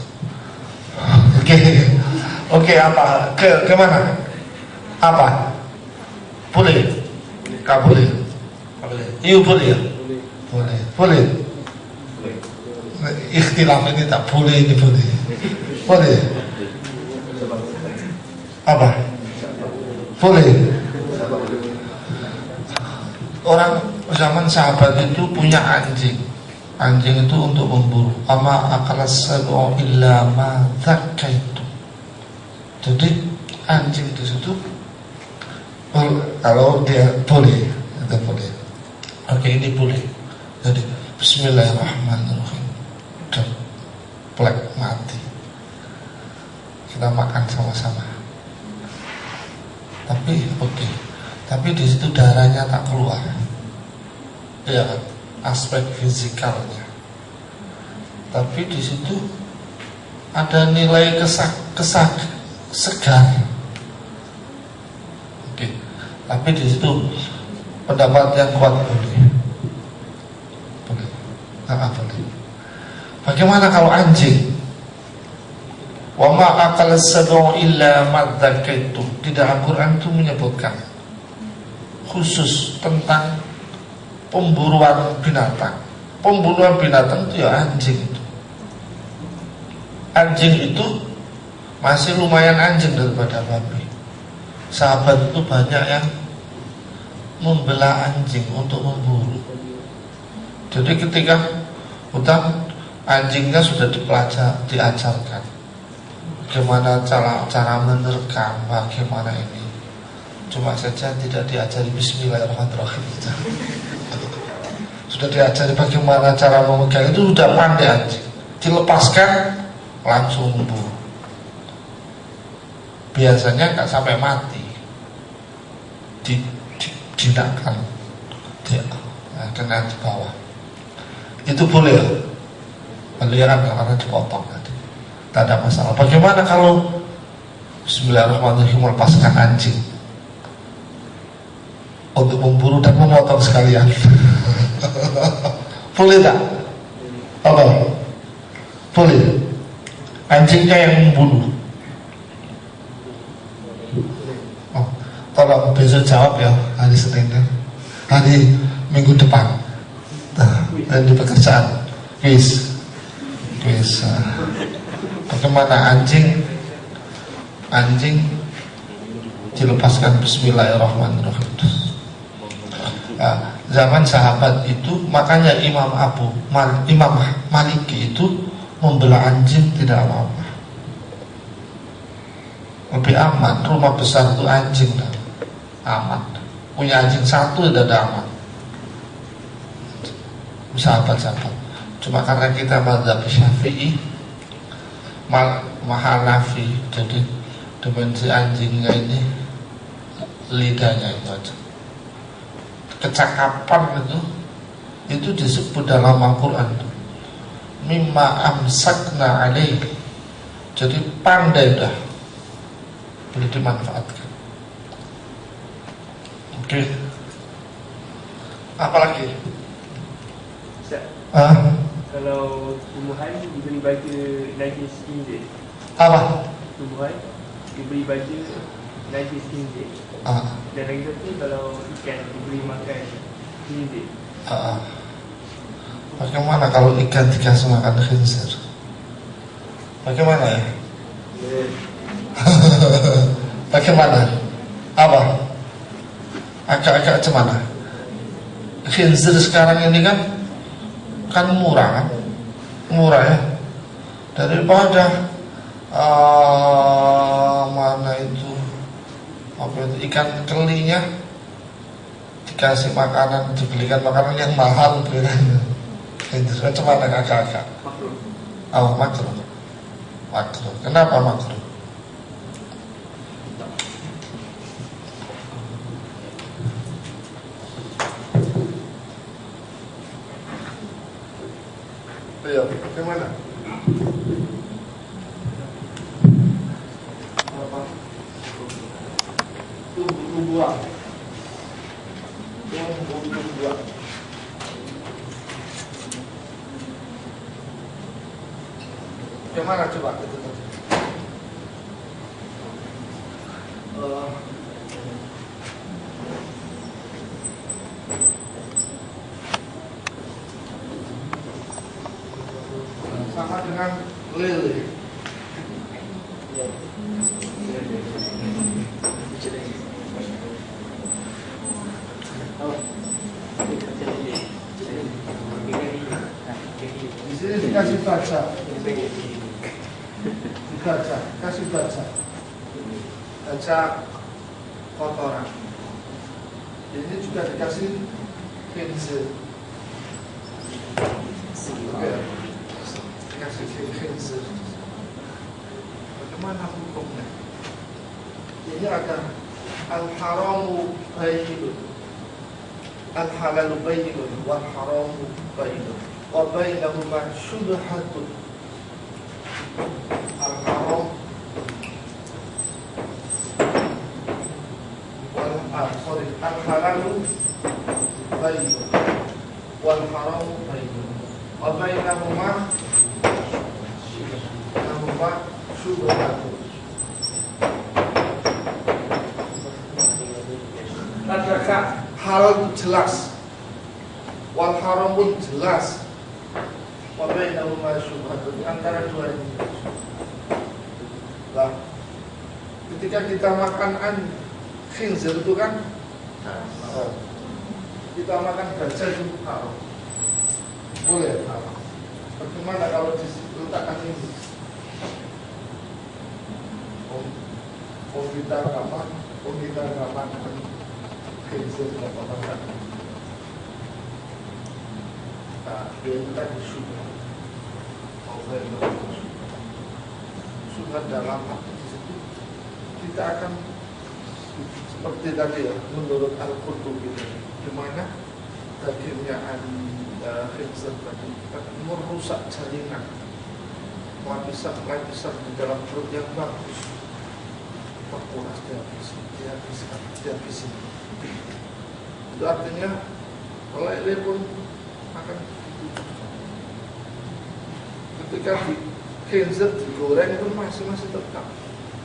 Oke, apa? Kemana? Apa? Boleh? Kak boleh? Iya boleh ya? Boleh. Ikhtilaf ini tak boleh, ini boleh. Boleh. Apa? Boleh. Orang zaman sahabat itu punya anjing. Anjing itu untuk memburu. Ama akalas sabu illa ma dzakaitu. Jadi anjing di situ kalau dia boleh, itu boleh. Oke, ini boleh. Jadi Bismillahirrahmanirrahim. Dan plek mati. Kita makan sama-sama. Tapi oke. Tapi di situ darahnya tak keluar. Ya kan? Aspek fisikalnya. Tapi di situ ada nilai segar. Oke. Tapi di situ pendapat yang kuat boleh. Boleh. Bagaimana kalau anjing? Wa ma aqal as-sab'u illa ma dzakaitu. Di dalam Quran itu menyebutkan khusus tentang pemburuan binatang. Pemburuan binatang itu ya anjing itu. Anjing itu masih lumayan anjing daripada babi. Sahabat itu banyak yang membela anjing untuk memburu. Jadi ketika hutan anjingnya sudah diajarkan bagaimana cara menerkam, bagaimana ini. Cuma saja tidak diajari Bismillahirrahmanirrahim. sudah diajari bagaimana cara memegang, itu sudah pandai anjing. Dilepaskan langsung memburu. Biasanya nggak sampai mati, dijinakkan, kena di bawah. Itu boleh, kan karena dipotong tadi, tak ada masalah. Bagaimana kalau Bismillahirrahmanirrahim melepaskan anjing untuk memburu dan memotong sekalian? Boleh tak? Apa? Boleh. Anjingnya yang membunuh. Oh, tolong besok jawab ya, hari Senin, hari minggu depan. Dan di pekerjaan, please. Bagaimana anjing dilepaskan Bismillahirrahmanirrahim. Nah, zaman sahabat itu, makanya Imam Maliki itu membelah anjing tidak apa-apa, lebih aman. Rumah besar itu anjing aman, punya anjing satu tidak ada aman. Sahabat-sahabat, cuma karena kita mazhab Syafi'i, Hanafi, jadi dimensi anjingnya ini lidahnya itu aja, kecakapan itu disebut dalam Al-Quran mimma amsakna alaih, jadi pandai dah, boleh dimanfaatkan. Oke. Apalagi? Kalau tumbuhan diberi baca najis injil. Apa? Tumbuhan diberi baca najis injil. Dan lagi satu, kalau ikan diberi makan injil. Bagaimana kalau ikan dikasih makan khinzir? Bagaimana ya? Bagaimana? Apa? Agak-agak cemana? Khinzir sekarang ini kan murah ya, daripada mana itu apa itu ikan kelinya dikasih makanan, dibelikan makanan yang mahal Khinzir macam mana agak-agak? Makruh. Kenapa makruh? Iya, bagaimana? Tumbuh-tumbuhan. Bagaimana coba itu tadi? Sama dengan lele. Di sini dikasih baca. Kasih baca kotoran. Ini juga dikasih khinzir. Dikasih khinzir. Bagaimana hukumnya? Ini ada al-haramu bayyinun, al-halalu bayyinun, wal-haramu bayyinun, wa bainahuma syubhatun. Al-haram al-halalu bayyinun, wal-haramu bayyinun, wa bainahuma syubhatun. Adakah halal jelas, wal haram pun jelas, wa bainahuma syubhatun, antara dua ini. Lah, ketika kita makan khinzir itu kan kita makan gajah itu haram. Boleh haram. Bagaimana kalau diletakkan ini? Kita nggak makan khinzir, nggak makan. Yaitu tadi syubhat. Syubhat dalam arti di situ kita akan seperti tadi ya, menurut Al-Qurtubi di mana dagingnya khinzir tadi akan merusak jaringan lapisan di dalam perut yang bagus, terkuras dihabiskan. Itu artinya lele pun akan diwujudkan. Ketika di khinzir digoreng itu masih tetap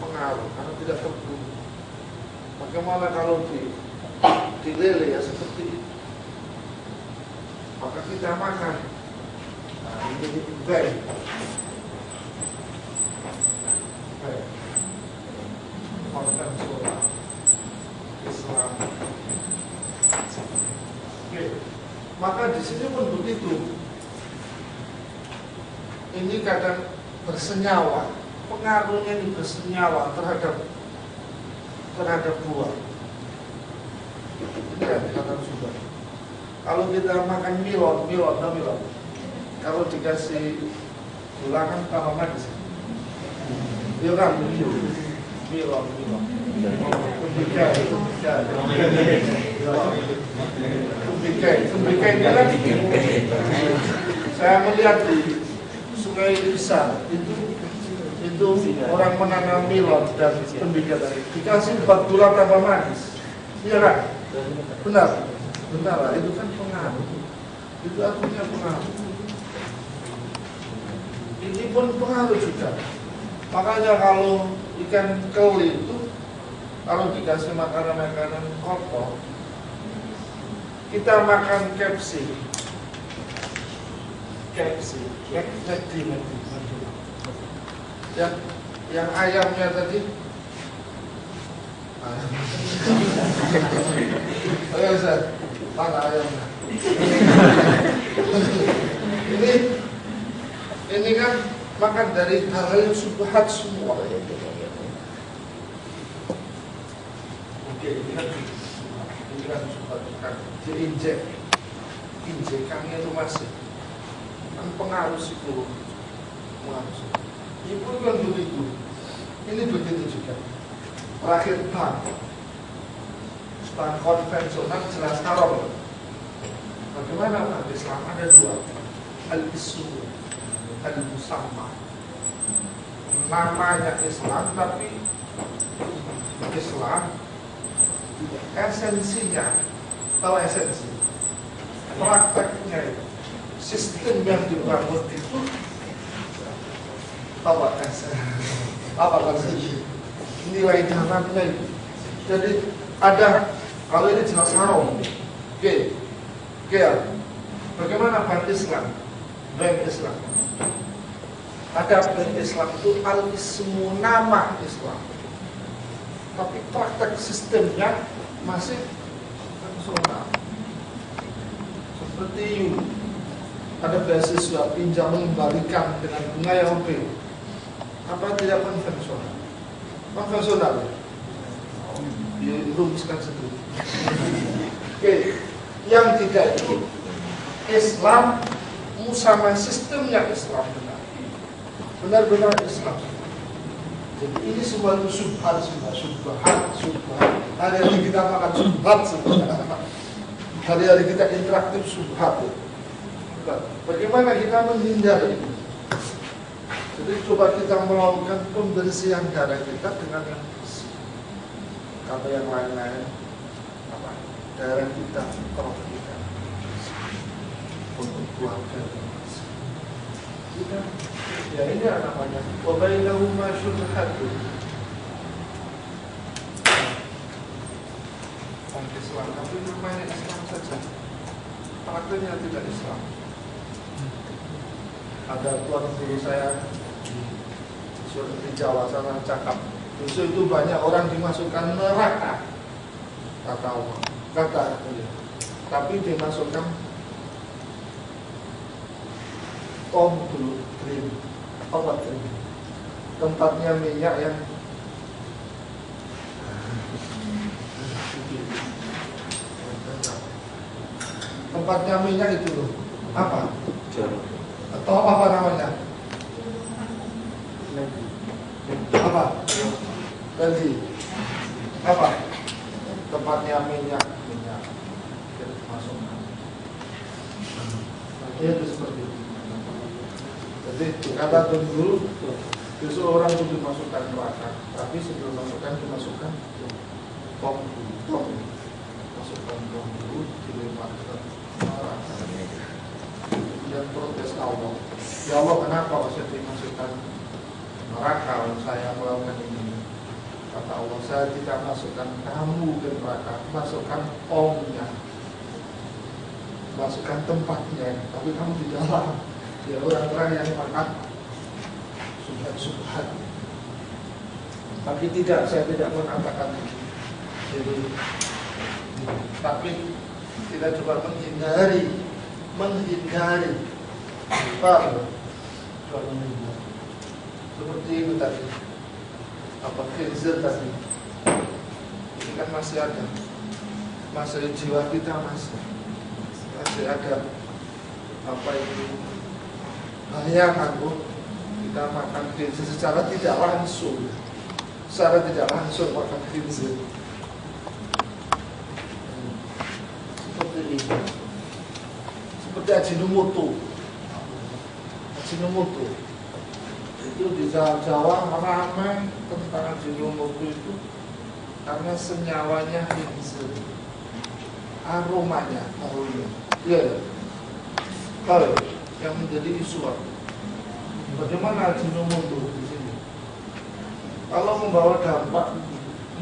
pengaruh karena tidak terbunuh. Bagaimana kalau di lele ya seperti itu? Maka kita makan. Nah, ini baik. Konvensional Islam. Oke. Maka di sini pun begitu. Ini kadang bersenyawa, pengaruhnya ini bersenyawa terhadap buah. Ini yang dikatakan sudah. Kalau kita makan milon. Kalau dikasih gula kan tambah manis. Iya kan? Milon. Tembikar ini kan saya melihat di sungai besar itu orang menanam milon dan tembikar tadi dikasih 4 bulan tambah manis. Iya kan? Benar lah, itu kan pengaruh. Itu artinya pengaruh. Ini pun pengaruh juga. Makanya kalau ikan keli itu kalau dikasih makanan kotor, kita makan kepsi, yang ayamnya tadi. Ayo Ustaz, mana ayamnya? Ini kan makan dari hal-hal yang subhat semua. Oke, ini kan subhat, injekannya itu masih kan pengaruh psikologi, Ibu kan begitu, ini begitu juga. Terakhir bank konvensional jelas haram. Bagaimana umat Islam? Ada 2, al-ismu, al-musamma. Namanya Islam, tapi Islam esensinya, tahu esensi, prakteknya itu, sistem yang dibangun itu, tahu esensi, apa esensi? Nilai dalamnya itu. Jadi ada, kalau ini jelas haram. Oke. Bagaimana bank Islam? Ada bank Islam itu al-ismu, nama Islam. Tapi praktek sistemnya masih konvensional. Seperti ada beasiswa pinjam mengembalikan dengan bunga yang oke. Apa tidak konvensional? Konvensional. Dirumuskan sendiri. Oke. Yang tidak itu Islam sama sistemnya Islam benar-benar Islam. Jadi ini semua itu subhat. Hari-hari kita makan subhat sebenarnya. Hari-hari kita interaktif subhat. Bagaimana kita menghindari itu? Jadi coba kita melakukan pembersihan darah kita dengan yang bersih. Kalau yang lain-lain darah kita, roh kita untuk keluarga kita. Ya ini namanya wabainahuma syubhatun. Islam, tapi namanya Islam saja, prakteknya tidak Islam. Ada tuan guru saya di Jawa sana cakap, justru itu banyak orang dimasukkan neraka, kata Allah. Tapi dimasukkan obat tempatnya minyak yang tempatnya minyak itu loh, Apa? Atau apa namanya? Apa? Tadi apa? Tempatnya minyak masukkan. Itu seperti itu. Jadi kata dulu justru orang itu dimasukkan neraka, tapi sebelum dimasukkan tong masukkan tong dulu dilemparkan neraka. Dan protes Allah. Ya Allah, kenapa saya dimasukkan neraka? Saya melakukan ini. Kata Allah, saya tidak masukkan kamu ke neraka, masukkan tongnya, masukkan tempatnya, tapi kamu di dalam. Ya orang-orang yang makan subhat. Tapi tidak, saya tidak mengatakan itu. Jadi, tapi kita coba menghindari. Paham? Seperti itu tadi. Apa khinzir tadi? Ini kan masih ada. Masih jiwa kita masih ada. Apa itu? Bayangkan kita makan khinzir secara tidak langsung. Makan khinzir. Seperti ini. Seperti Ajinomoto itu di Jawa ramai tentang Ajinomoto itu karena senyawanya khinzir, aromanya, iya, kalau yang menjadi isu bagaimana Ajinomoto di sini? Kalau membawa dampak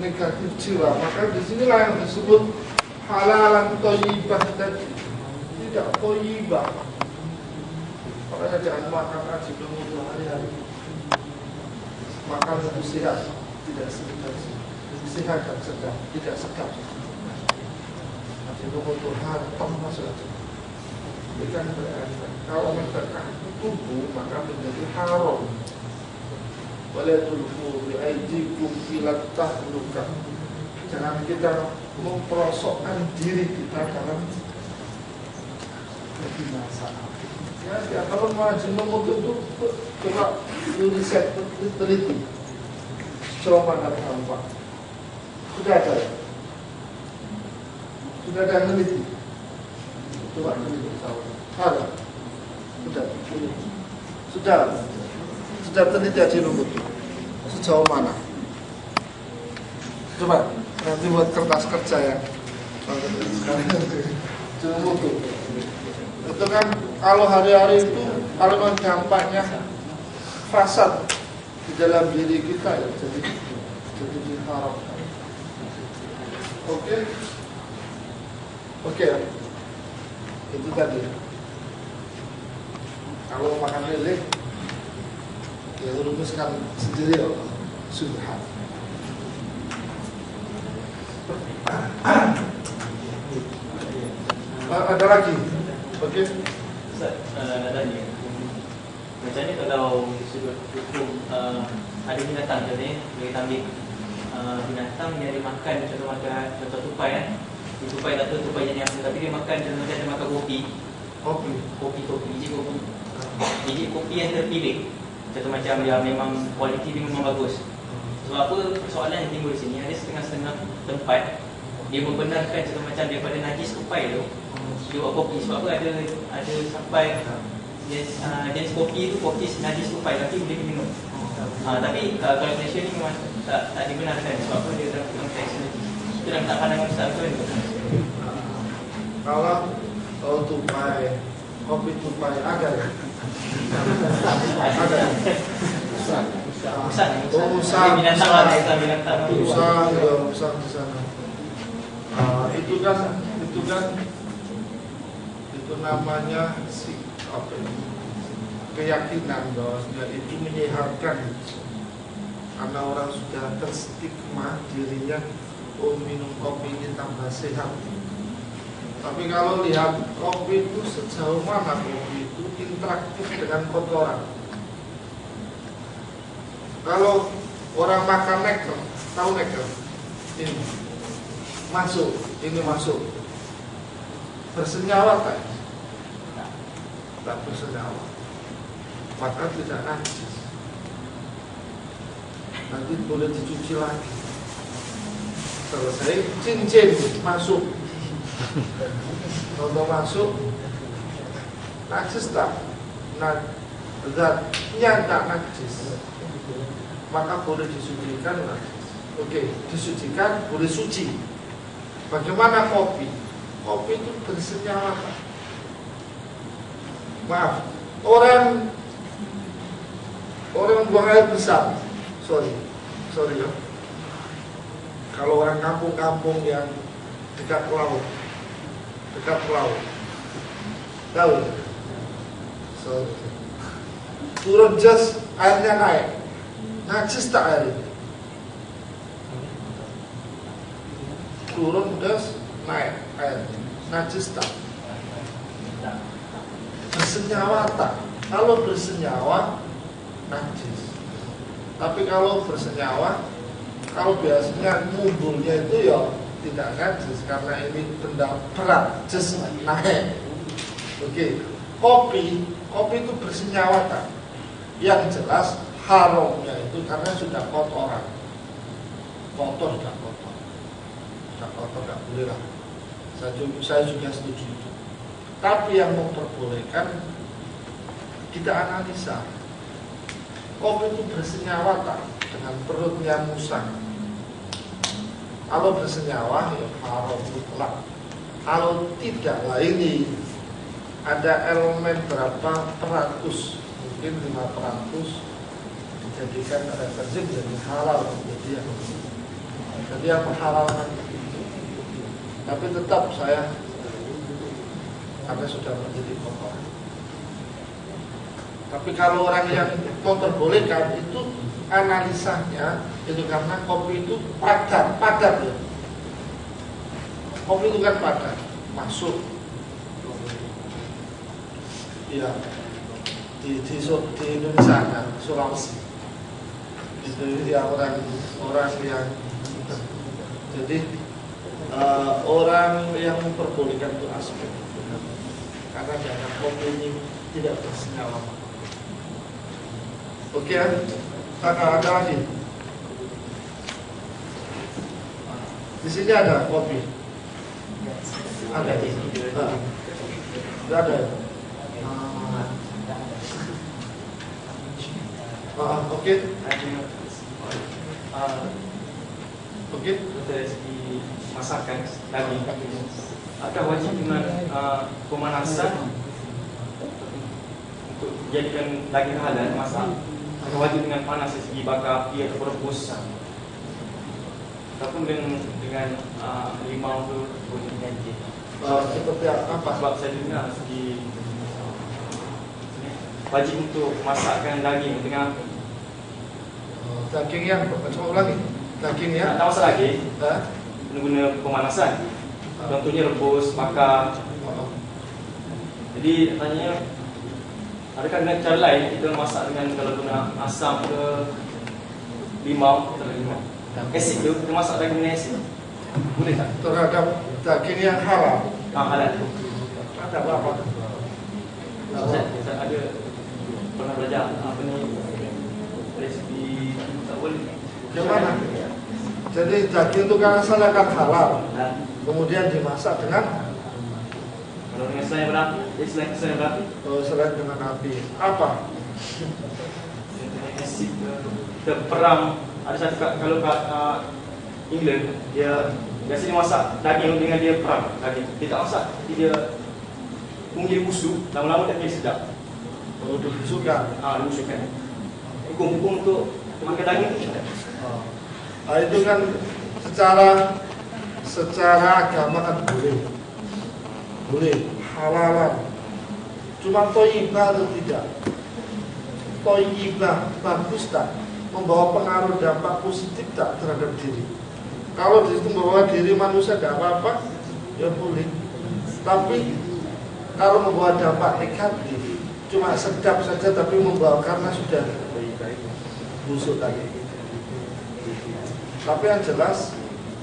negatif jiwa, maka di sinilah yang disebut halalan thayyibah tadi. Tidak thayyibah. Makanya jangan makan Ajinomoto hari-hari. Makan lebih sehat, tidak sehat dan sedap, tidak sedap. Ajinomoto haram masuk aja. Bukan berarti kalau mendekati tubuh maka menjadi haram. Wala tulqu bi aydikum ila tahluka. Jangan kita memperosokkan diri kita dalam kebinasaan. Ya, kalau Ajinomoto itu coba riset, teliti sejauh mana dampak. Sudah ada meneliti. Coba teliti ada. Sudah teliti Ajinomoto sejauh mana? Coba nanti buat kertas kerja ya. Ajinomoto itu kan kalau hari-hari itu kalau dampaknya fasad di dalam diri kita ya, jadi diharapkan. Oke. Itu tadi. Kalau makan lele, ya rumuskan sendiri ya, subhan. Ada lagi? Oke. Ada lagi. Macam ni kalau sudut hukum ada binatang contohnya kita ambil binatang yang dia makan contoh tupai kan. Tupai tak tahu tupai jenis apa tapi dia makan contoh macam dia makan kopi, biji kopi yang terpilih. Contoh macam dia memang kualiti dia memang bagus. Sebab apa persoalan yang timbul di sini ada setengah-setengah tempat dia membenarkan contoh macam daripada najis tupai tu dia buat kopi. Sebab apa ada sampai jenis kopi tu kopi najis tupai tapi boleh minum. Tapi kalau Malaysia ni memang tak dibenarkan. Sebab apa dia dalam konteks najis. Itu dalam tak pandangan besar tu kan. Kalau tupai, kopi tupai ada ya? Ada. Usah binatang lah, binatang. Usah di sana. Itu namanya keyakinan bahwa itu menyehatkan. Karena orang sudah terstigma dirinya minum kopi ini tambah sehat. Tapi kalau lihat kopi itu sejauh mana kopi itu interaktif dengan kotoran. Kalau orang makan nekel, tahu nekel? Ini masuk, bersenyawa kan? tak bersenyawa, maka tidak najis. Nanti boleh dicuci lagi. Selesai, cincin masuk, kalau masuk, najis tak? Zatnya tak najis, maka boleh disucikan najis. Oke, disucikan, boleh suci. Bagaimana kopi? Kopi itu bersenyawa tak? Maaf, orang buang air besar, sorry ya. Kalau orang kampung-kampung yang dekat laut, tahu? So, turun jas, airnya naik, najis tak air itu? Turun jas, naik air, najis tak? Bersenyawa tak? Kalau bersenyawa, najis. Tapi kalau bersenyawa, kalau biasanya ngumpulnya itu ya tidak najis karena ini benda berat, jas naik. Oke, kopi itu bersenyawa tak? Yang jelas haramnya itu karena sudah kotoran, kotor, tidak boleh lah. Saya juga setuju itu. Tapi yang memperbolehkan kita analisa, kopi itu bersenyawa tak dengan perutnya musang? Kalau bersenyawa ya haram mutlak. Kalau tidak, lah ini ada elemen berapa peratus, mungkin 5% dijadikan referensi jadi halal, jadi yang menghalalkan. Tapi tetap saya karena sudah menjadi kotor. Tapi kalau orang yang memperbolehkan itu analisanya itu karena kopi itu padat ya. Kopi itu kan padat, masuk. Ya, di Indonesia ada Sulawesi. Itu ya orang yang jadi orang yang memperbolehkan itu aspek karena dianggap kopi ini tidak bersenyawa. Oke, ada lagi. Di sini ada kopi. Ada. Tidak ada. Oke. Oke. Dari segi masakan daging, ada wajib dengan pemanasan untuk jadikan daging halal masak. Ada wajib dengan panas dari segi bakar api atau rebus. Ataupun dengan limau itu boleh diganti. Seperti apa? Sebab saya dengar segi wajib untuk masakkan daging dengan daging yang coba ulangi. Daging yang tak masak lagi guna pemanasan. Contohnya rebus, bakar. Jadi tanya, adakah dengan cara lain kita masak dengan kalau guna asam ke limau, asid tu kita masak daging dengan asid, boleh tak? Terhadap daging yang halal. Halal. Ada berapa? Saya ada pernah belajar apa ni resipi tak boleh. Gimana? Jadi daging itu kan asalnya kan halal, kemudian dimasak dengan kalau dengan selain berapi, selain berapi. Selain dengan api. Apa? Asid kita perang. Ada satu kalau kat England dia biasanya masak daging dengan dia perang daging. Dia tak masak, dia menjadi busuk, lama-lama tak jadi sedap. Kalau dibusukkan. Dibusukkan. Hukum untuk makan daging itu tidak. Itu kan secara agama kan boleh halalan. Cuma toibah atau tidak? Toibah bagus tak? Membawa pengaruh dampak positif tak terhadap diri? Kalau di situ membawa diri manusia tidak apa-apa, ya boleh. Tapi kalau membawa dampak negatif, cuma sedap saja tapi membawa karena sudah busuk tadi. Tapi yang jelas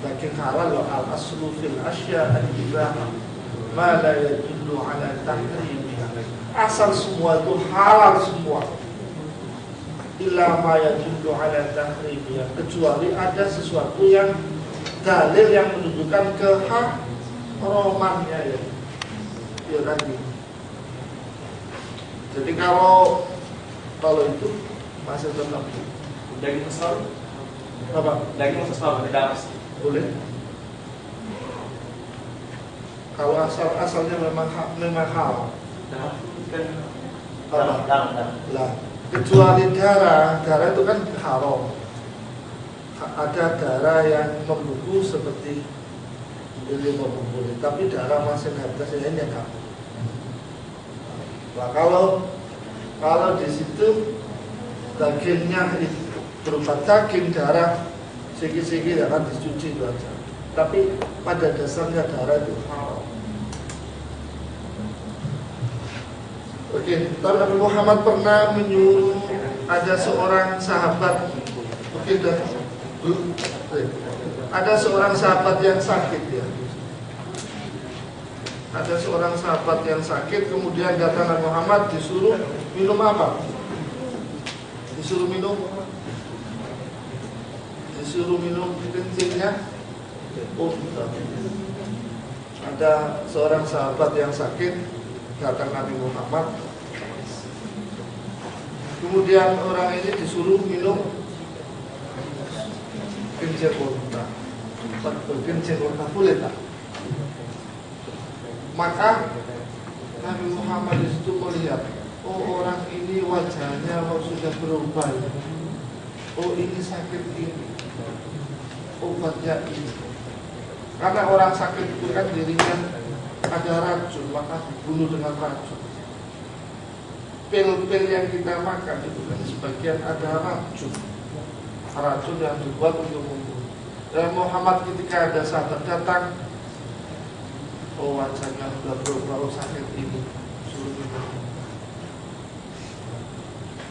daging halal wa al-aslu fil asya al-ibah ma la yadullu ala tahrimiha. asal semua itu halal semua. Illa ma yadullu ala tahrimiyah, kecuali ada sesuatu yang dalil yang menunjukkan keharamannya ya. Ya tadi. Jadi kalau itu masih tetap Daging besar, apa? daging besar tidak pasti. Boleh. Kalau asalnya memang halal. Dah kan Apa? Lah, kecuali darah itu kan haram. Ada darah yang membeku seperti ini boleh, tapi darah masih harga sayanya enggak. Nah, kalau di situ dagingnya itu berupa daging darah sedikit-sedikit akan dicuci itu aja. Tapi pada dasarnya darah itu haram. Oke, tapi Nabi Muhammad pernah menyuruh ada seorang sahabat. Oke, ada seorang sahabat yang sakit ya. Ada seorang sahabat yang sakit, kemudian datang Nabi Muhammad disuruh minum apa? Disuruh minum kencingnya unta. Ada seorang sahabat yang sakit, datang Nabi Muhammad. Kemudian orang ini disuruh minum kencing unta. Kencing unta boleh tak? Maka Nabi Muhammad itu melihat, oh orang ini wajahnya sudah berubah. Oh ini sakit ini, obatnya ini. Karena orang sakit itu kan dirinya ada racun, maka dibunuh dengan racun. Pil-pil yang kita makan itu kan sebagian ada racun yang dibuat untuk membunuh. Dan Muhammad ketika ada sahabat datang, oh wajahnya sudah berubah, sakit ini, suruh minum.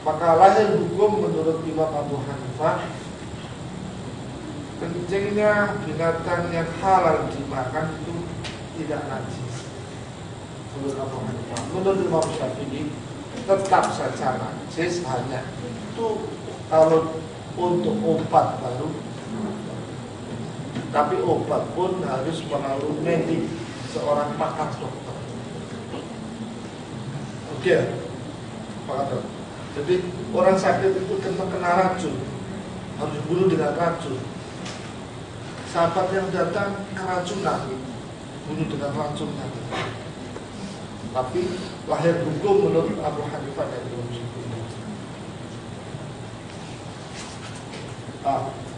Maka lahir hukum menurut Imam Abu Hanifah, kencingnya binatang yang halal dimakan itu tidak najis. Menurut Abu Hanifah, menurut Imam Syafi'i tetap saja najis, hanya itu kalau untuk obat baru. Tapi obat pun harus melalui medik, seorang pakar dokter. Oke, pakar dokter. Jadi orang sakit itu kena racun, harus dibunuh dengan racun. Sahabat yang datang keracunan, bunuh dengan racun nanti. Tapi lahir hukum menurut Abu Hanifah dan Imam Syafi'i.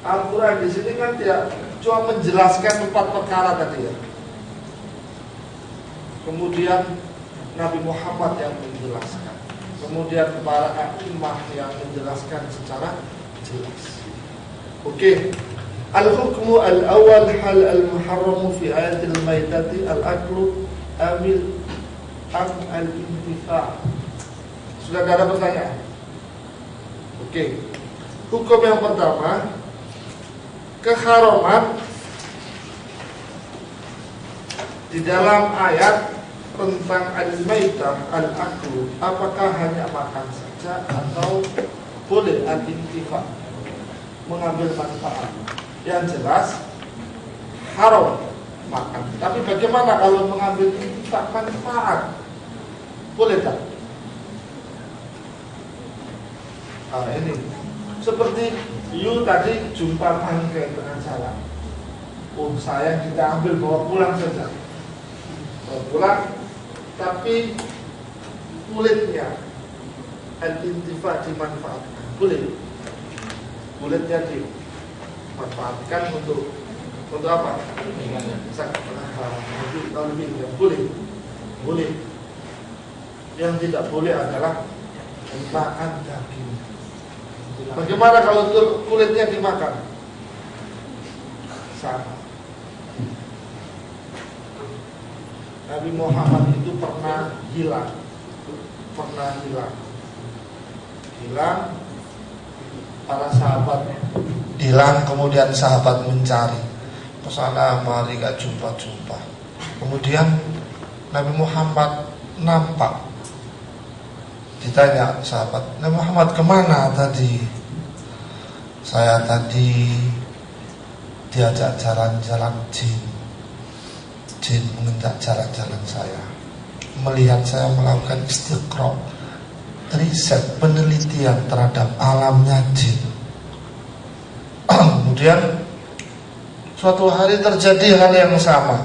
Al-Quran di sini kan tidak cuma menjelaskan 4 perkara tadi ya. Kemudian Nabi Muhammad yang menjelaskan. Kemudian para a'imah yang menjelaskan secara jelas. Oke. Al-hukmu al-awwal hal al-muharramu fi ayatil maitati al-aklu amil al-intifa'. Sudah ada pertanyaan? Oke. Hukum yang pertama, keharaman di dalam ayat tentang al-maitah al-aklu, apakah hanya makan saja atau boleh al-intifa', mengambil manfaat? Yang jelas haram makan. Tapi bagaimana kalau mengambil intifa' manfaat? Boleh tak? Ini seperti you tadi jumpa bangkai tengah jalan. Oh sayang, kita ambil bawa pulang saja. Bawa pulang, tapi kulitnya al-intifa' dimanfaatkan. Boleh. Kulitnya dimanfaatkan untuk apa? Boleh. Yang tidak boleh adalah makan daging. Bagaimana kalau kulitnya dimakan? Sama. Nabi Muhammad itu pernah hilang. Para sahabat hilang, kemudian sahabat mencari kesana mari gak jumpa. Kemudian Nabi Muhammad nampak Ditanya sahabat, Nabi Muhammad kemana tadi? Saya tadi diajak jalan-jalan jin. Jin mengajak jalan-jalan saya, melihat saya melakukan istiqra, riset, penelitian terhadap alamnya jin. Kemudian suatu hari terjadi hal yang sama.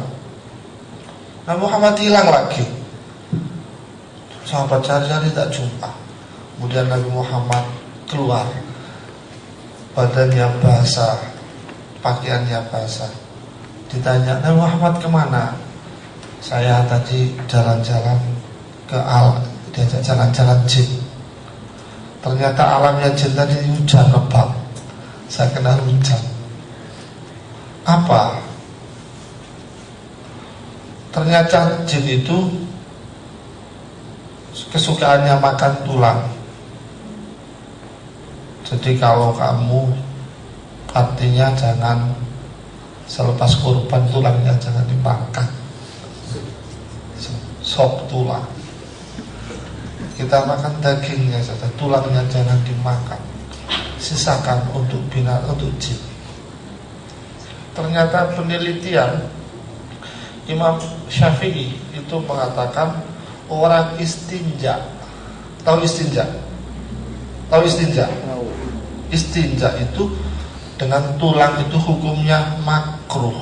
Nabi Muhammad hilang lagi. Sahabat cari-cari tak jumpa. Kemudian Nabi Muhammad keluar, badannya basah, pakaiannya basah. Ditanya, Nabi Muhammad kemana? Saya tadi jalan-jalan ke alam, diajak jalan-jalan jin. Ternyata alamnya jin tadi hujan lebat. Saya kena hujan. Apa? Ternyata jin itu kesukaannya makan tulang. Jadi kalau kamu, artinya jangan selepas kurban tulangnya jangan dimakan. Sop tulang. Kita makan dagingnya saja, tulangnya jangan dimakan. Sisakan untuk binatang, untuk jin. Ternyata penelitian Imam Syafi'i itu mengatakan orang istinja. Tahu istinja? Tahu istinja? Istinja itu dengan tulang itu hukumnya makruh.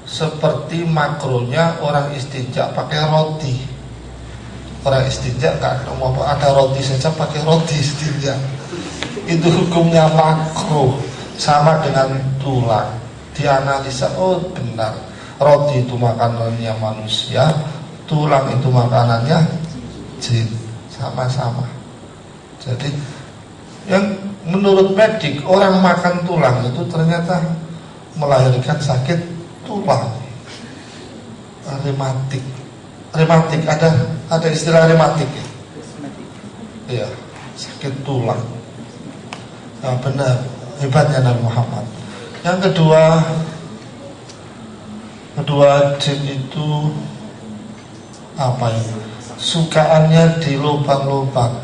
Seperti makruhnya orang istinja pakai roti. Orang istinja kan mau ada roti saja pakai roti istinja. Itu hukumnya makruh. Sama dengan tulang. Dianalisa, oh benar, roti itu makanannya manusia, tulang itu makanannya jin. Sama-sama. Jadi yang menurut medik, orang makan tulang itu ternyata melahirkan sakit tulang. Rematik. Rematik, ada istilah rematik ya? Iya, sakit tulang. Nah, benar, hebatnya Nabi Muhammad. Yang kedua jin itu apa ya? Sukaannya di lubang-lubang.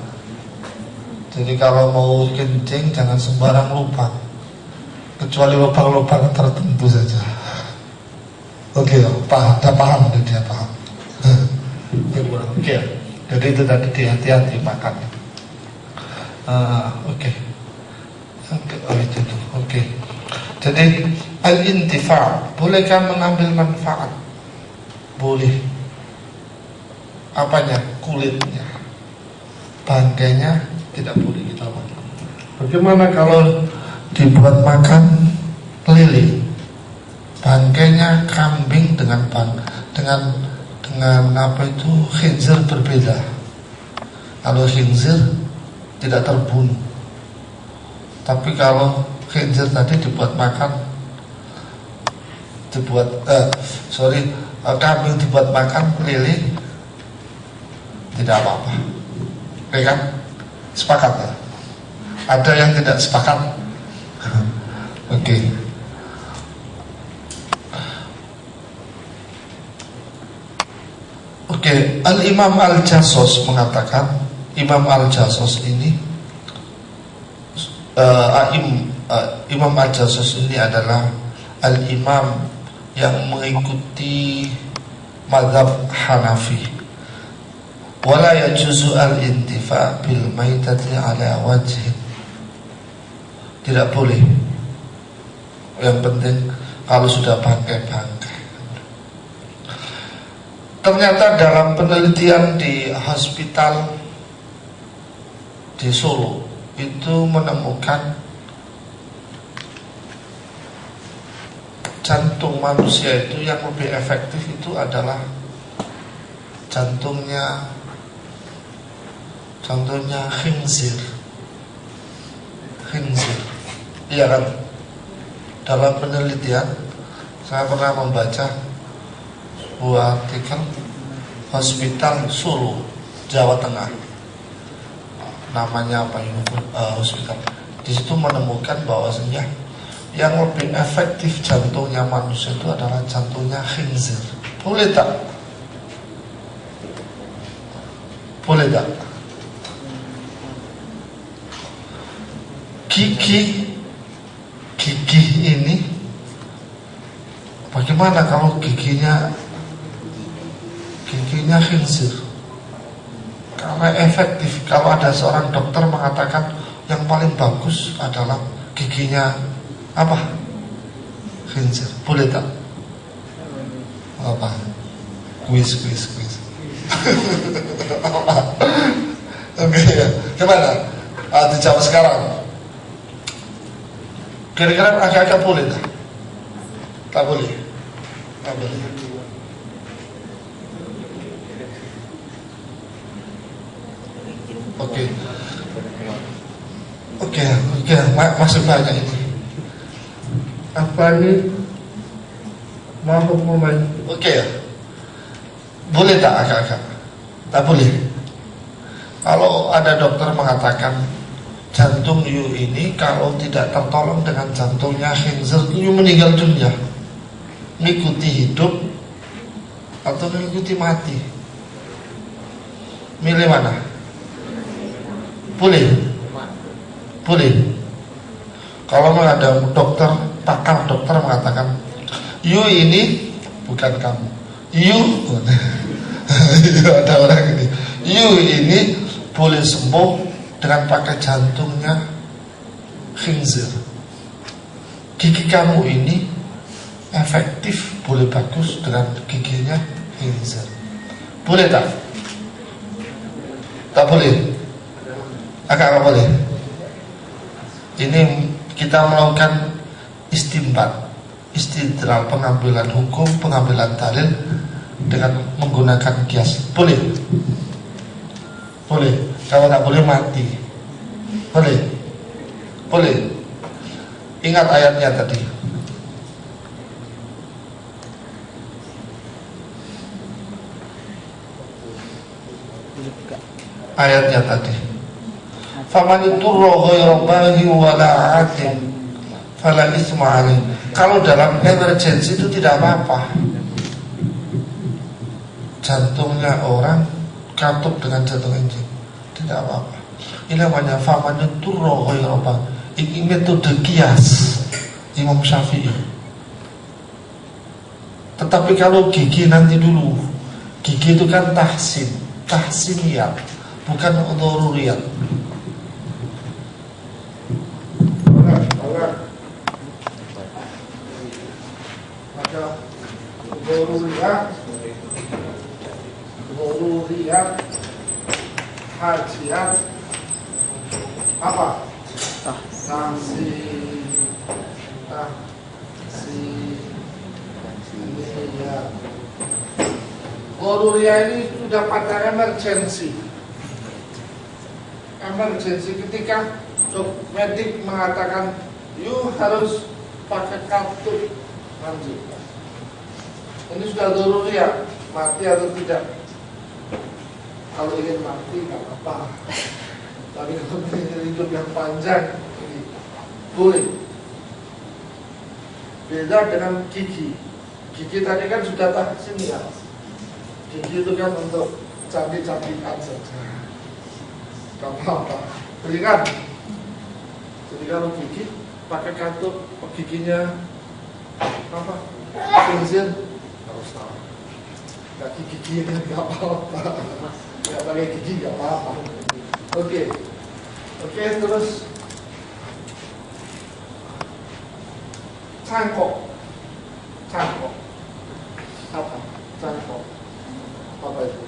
Jadi kalau mau kencing jangan sembarang lubang, kecuali lubang-lubang tertentu saja. Oke, paham dia paham. Oke, jadi itu tadi hati-hati makan. Oke. Oke. Jadi al-intifa, bolehkah mengambil manfaat? Boleh. Apanya? Kulitnya. Bangkainya tidak boleh kita makan. Bagaimana kalau dibuat makan lele? Bangkainya kambing dengan apa itu khinzir berbeda. Kalau khinzir tidak terbunuh. Tapi kalau khinzir tadi dibuat makan, kambing dibuat makan lele tidak apa-apa. Oke kan? Sepakat ya? Ada yang tidak sepakat? Oke. Oke, Al-Imam Al-Jassos mengatakan, Imam Al-Jassos ini Imam Al-Jassos ini adalah Al-Imam yang mengikuti mazhab Hanafi. Wala yajuzu al-intifa bil maitati ala wajhin. Tidak boleh. Yang penting kalau sudah bangkai-bangkai. Ternyata dalam penelitian di hospital di Solo itu menemukan jantung manusia itu yang lebih efektif itu adalah jantungnya khinzir. Iya kan? Dalam penelitian saya pernah membaca sebuah artikel hospital Solo, Jawa Tengah. Namanya apa ini? Hospital. Di situ menemukan bahwasanya yang lebih efektif jantungnya manusia itu adalah jantungnya khinzir. Boleh tak? Boleh tak? Gigi ini bagaimana kalau giginya khinzir? Karena efektif. Kalau ada seorang dokter mengatakan yang paling bagus adalah giginya apa? Khinzir. Boleh tak? Apa? Kuis. Oke, gimana? Dijawab sekarang. Kira-kira agak-agak boleh tak? Tak boleh. Tak boleh. Oke, masih banyak ini. Apa ini? Mau main? Oke ya. Boleh tak agak-agak? Tak boleh. Kalau ada dokter mengatakan jantung Yu ini kalau tidak tertolong dengan jantungnya khinzir, Yu meninggal dunia, mengikuti hidup atau mengikuti mati, milih mana? Boleh. Kalau ada dokter, pakar dokter mengatakan Yu ini bukan kamu, Yu ada orang ini, Yu ini boleh sembuh dengan pakai jantungnya khinzir. Gigi kamu ini efektif, boleh bagus dengan giginya khinzir. Boleh tak? Tak boleh. Agak boleh. Ini kita melakukan istidlal, pengambilan hukum, pengambilan dalil dengan menggunakan kias. Boleh. Kalau tak boleh mati. Boleh. Ingat ayatnya tadi. Ayatnya tadi. Faman iturra ghairu baghin wala 'atin fala itsma 'alaihi. Kalau dalam emergency itu tidak apa-apa. Jantungnya orang katup dengan jantung anjing, tidak apa-apa. Ini namanya faman iturra ghairu baghin. Ini metode kias Imam Syafi'i. Tetapi kalau gigi nanti dulu. Gigi itu kan tahsiniyat, bukan dzururiyat. Maka dzururiyat, hajiyat, apa? Tahsiniyat. Dzururiyah ini sudah pada emergency ketika medik mengatakan you harus pakai kartu lanjut. Ini sudah dzururiyah, mati atau tidak. Kalau ingin mati nggak apa-apa, tapi kalau ingin hidup yang panjang ini boleh. Beda dengan gigi tadi kan sudah tahsiniyat. Gigi itu kan untuk cantik-cantikan saja, gak apa-apa, berikan. Jadi kalau gigi pakai kartu giginya apa? Khinzir, harus tahu. Gigi ini gak apa-apa, gak pakai gigi gak apa-apa. Oke, terus cangkok apa? Cangkok apa itu?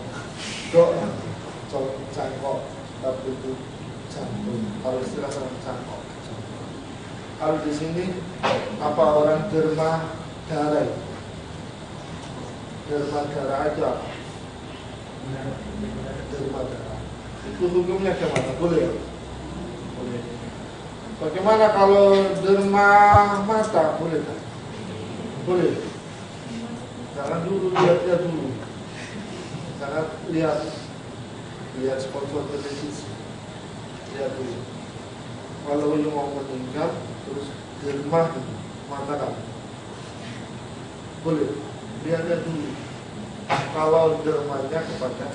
Cangkok, tapi itu jantung. Kalau istilah cangkok. Kalau di sini apa orang derma darah? Derma darah aja. Derma darah. Itu hukumnya gimana? Boleh ya? Boleh. Bagaimana kalau derma mata? Boleh tak? Boleh. Jangan dulu lihat dulu. Jangan lihat sponsor televisi. Lihat dulu. Kalau yang mau meninggal terus derma mata kamu, boleh. Lihatnya dulu. Kalau dermanya kepada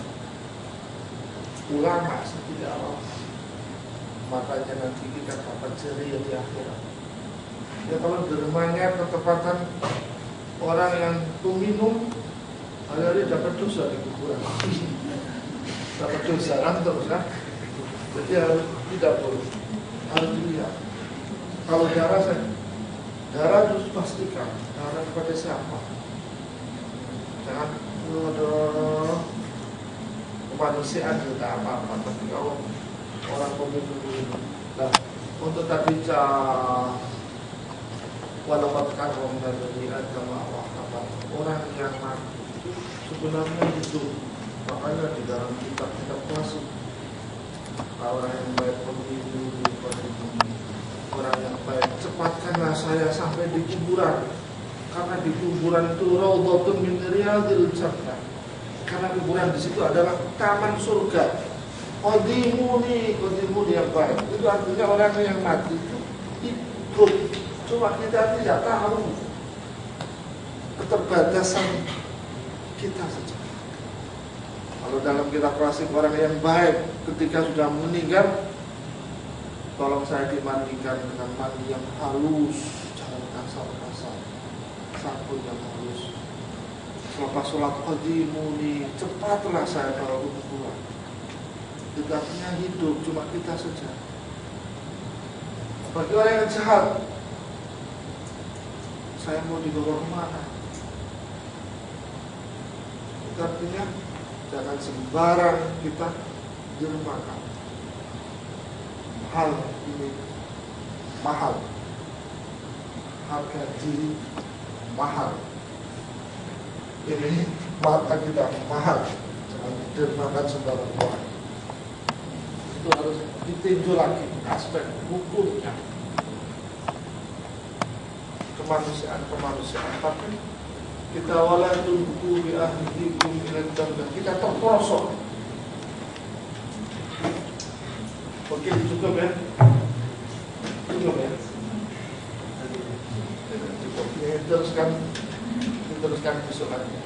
ulama tidak apa. makanya nanti kita dapat ceria di akhirat. Ya kalau dermanya ketepatan orang yang peminum, akhirnya dapat dosa di kuburan. Dapat dosa kan terus kan. Jadi harus tidak boleh, harus dilihat. Kalau darah harus pastikan darah kepada siapa. Jangan ada kemanusiaan kita apa-apa, tapi kalau orang peminum. Nah, untuk tadi walaupun karomna dari agama Allah, orang yang mati itu sebenarnya hidup. Makanya di dalam kitab-kitab klasik, orang yang baik pemilu, orang yang baik, cepatkanlah saya sampai di kuburan, karena di kuburan itu raudhatun min riyadil jannah, karena kuburan di situ adalah taman surga. Qadimuni yang baik, itu artinya orang yang mati itu hidup. Cuma kita tidak tahu keterbatasan kita saja. Kalau dalam kitab klasik, orang yang baik ketika sudah meninggal, tolong saya dimandikan dengan mandi yang halus, jangan kasar-kasar, sabun yang halus. Selepas sholat qadimuni, cepatlah saya bawa ke kuburan. Itu artinya hidup, cuma kita saja. Bagi orang yang jahat, saya mau dibawa kemana? Itu artinya jangan sembarang kita dermakan. Hal ini mahal, harga diri mahal. Ini mata kita mahal, jangan dermakan sembarang orang. Itu harus ditinjau lagi aspek hukumnya, kemanusiaan. Tapi kita wala tulqu bi ahdikum ila jannah, kita terperosok. Oke, cukup ya. Cukup ya. Cukup. Teruskan besok lagi.